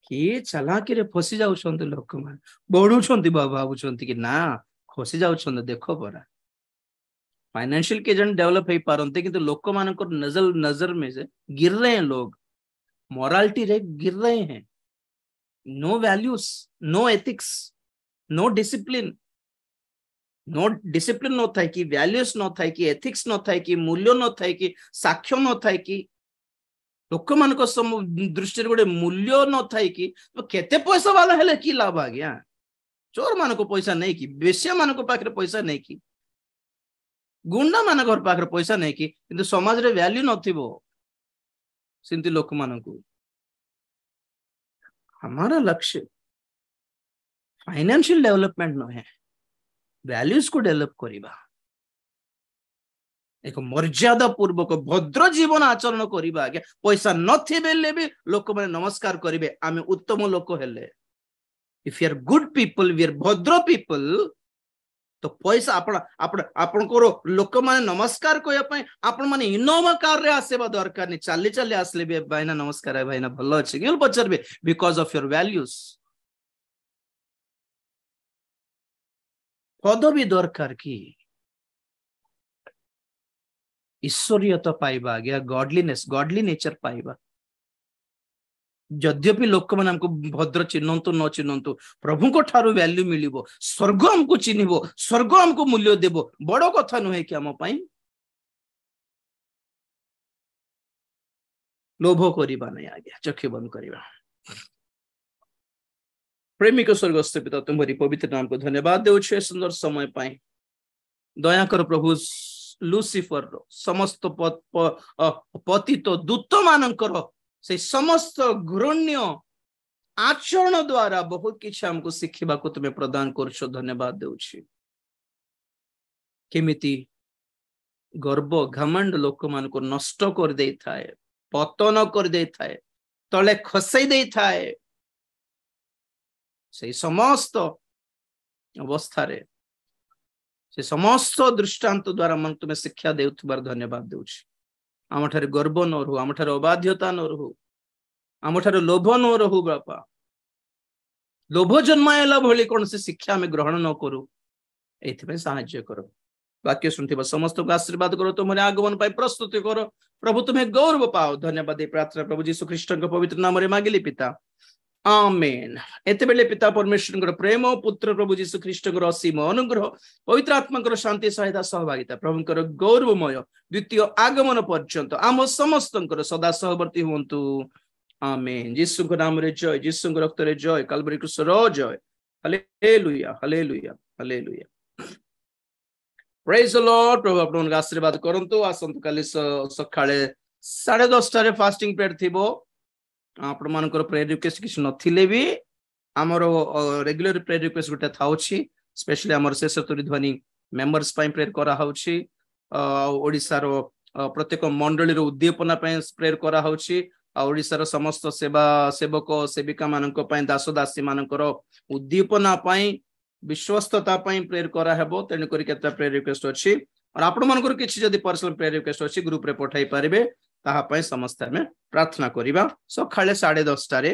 कि चालाकी रे फसी जाउछन्ते लोक मान बढुछन्ते भाबुछन्ते कि ना खसी जाउछन्ते देखो परा फाइनेंशियल के जन डेवलप हे पारंते किंतु लोक मान को नजर में से गिर रहे हैं लोग मोरालिटी रे गिर रहे हैं no values no ethics no discipline न थाई कि वैल्यूज न थाई कि एथिक्स न थाई कि मूल्य न थाई कि साक्ष्य न थाई कि लोक मान को दृष्टि गोटे मूल्य न थाई कि तो केते पैसा वाला हेले की लाभ आ गया चोर मान को पैसा नहीं कि बेश्या मान को पाखरे पैसा नहीं कि गुंडा मान घर पाखरे पैसा नहीं कि किंतु समाज रे वैल्यू नथिबो सिंती लोक मान को हमारा लक्ष्य फाइनेंशियल डेवलपमेंट न है वैल्यूज को डेवलप करिबा एक मर्यादा पूर्वक भद्र जीवन आचरण करिबा आगे पैसा नथि बेले भी लोक माने नमस्कार करिवे आमे उत्तम लोक हेले if you are good people we are भद्र पीपल तो पैसा आपण को लोक माने नमस्कार कोया पय आपण माने इनोवा कार रे आसेबा दरकार नि चाली चाली आसले बे भाईना नमस्कार है भाईना भलो अछि गेल पचरबे बिकॉज ऑफ योर वैल्यूज पदवी दरकार की ईश्वरीयता पाइबा गया गॉडली नेचर पाइबा यद्यपि लोक मान हमको भद्र चिन्हतु न चिन्हतु प्रभु को ठारू वैल्यू मिलिबो स्वर्ग हमको चिन्हिबो स्वर्ग हमको मूल्य देबो बड़ो कथा नुहे कि हम पई लोभ करिबा नै आगे चक्षु बंद करिबा प्रेमिक स्वर्गस्थ पिता तुम्हारी पवित्र नाम को धन्यवाद देउ छे सुंदर समय पाए दया कर प्रभु लूसीफर समस्त पतित दूत मानकर से समस्त घृण्य आचरण द्वारा बहुत किसी हमको शिखा को तुम्हें प्रदान कर धन्यवाद देउछि केमिति गर्व घमंड लोक मान को नष्ट कर दे थाए पतन कर दे थाए तले खसई दे थाए से समस्त अवस्था रे से समस्त दृष्टांत द्वारा मन तुम्हें शिक्षा देउथबार धन्यवाद देउछि आम ठारे गर्व न रहू आम ठारे अबाध्यता न रहू आम ठारे लोभ न रहू बापा लोभ जन्मायला भली कौन से शिक्षा में ग्रहण न करू एथि साहाय्य करो वाक्य सुनथिबा समस्त को आशीर्वाद करो तुमरे आगमन पाई प्रस्तुति करो प्रभु तुम्हें गौरव पाओ धन्यवाद प्रार्थना प्रभु यीशु ख्रीष्ट पवित्र नाम रे मागिली पिता आमेन एते बेले पिता परमेश्वर प्रेम पुत्र प्रभु यीशु ख्रीष्ट असीम अनुग्रह पवित्र आत्मा शांति सहायता सहभागिता प्रभुंकर गौरवमय द्वितीय आगमन पर्यंत आम समस्त सदा सहवर्ती हुंतु आमेन यीशु नाम रे जय यीशु रक्त रे जय कलवरी क्रूस रो जय hallelujah hallelujah hallelujah praise the lord प्रभु आपन आशीर्वाद करंतु आसंत काली सखाळे 10:30 रे फास्टिंग प्रेयर थिबो आपण मानकर प्रेयर रिक्वेस्ट किछ नथिले भी हमर रेगुलर प्रेयर रिक्वेस्ट गुटे थाउछि स्पेशली हमर शेषतुरी ध्वनि मेंबर्स पई प्रेयर करा होछि ओडिसा रो प्रत्येक मंडली रो उद्दीपना पई प्रेयर करा होछि ओडिसा रो समस्त सेवा सेवक सेविका मानक पई दास दासी मानकर उद्दीपना पई विश्वस्तता पई प्रेयर करा हेबो तेन करी केता प्रेयर रिक्वेस्ट अछि और आपण मानकर किछि जदी पर्सनल प्रेयर रिक्वेस्ट अछि ग्रुप रे पठाई परिबे ताहा पई समस्त में प्रार्थना करिबा सखाळे 10:30 रे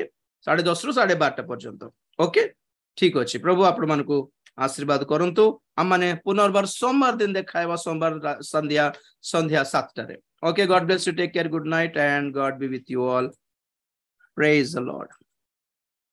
10:30 रु 12:30 पर्यंत ओके ठीक अछि प्रभु आपण मानको आशीर्वाद करंतु हम माने पुनर्बार सोमवार दिन देखायबा सोमवार संध्या 7 रे okay God bless you take care good night and God be with you all praise the Lord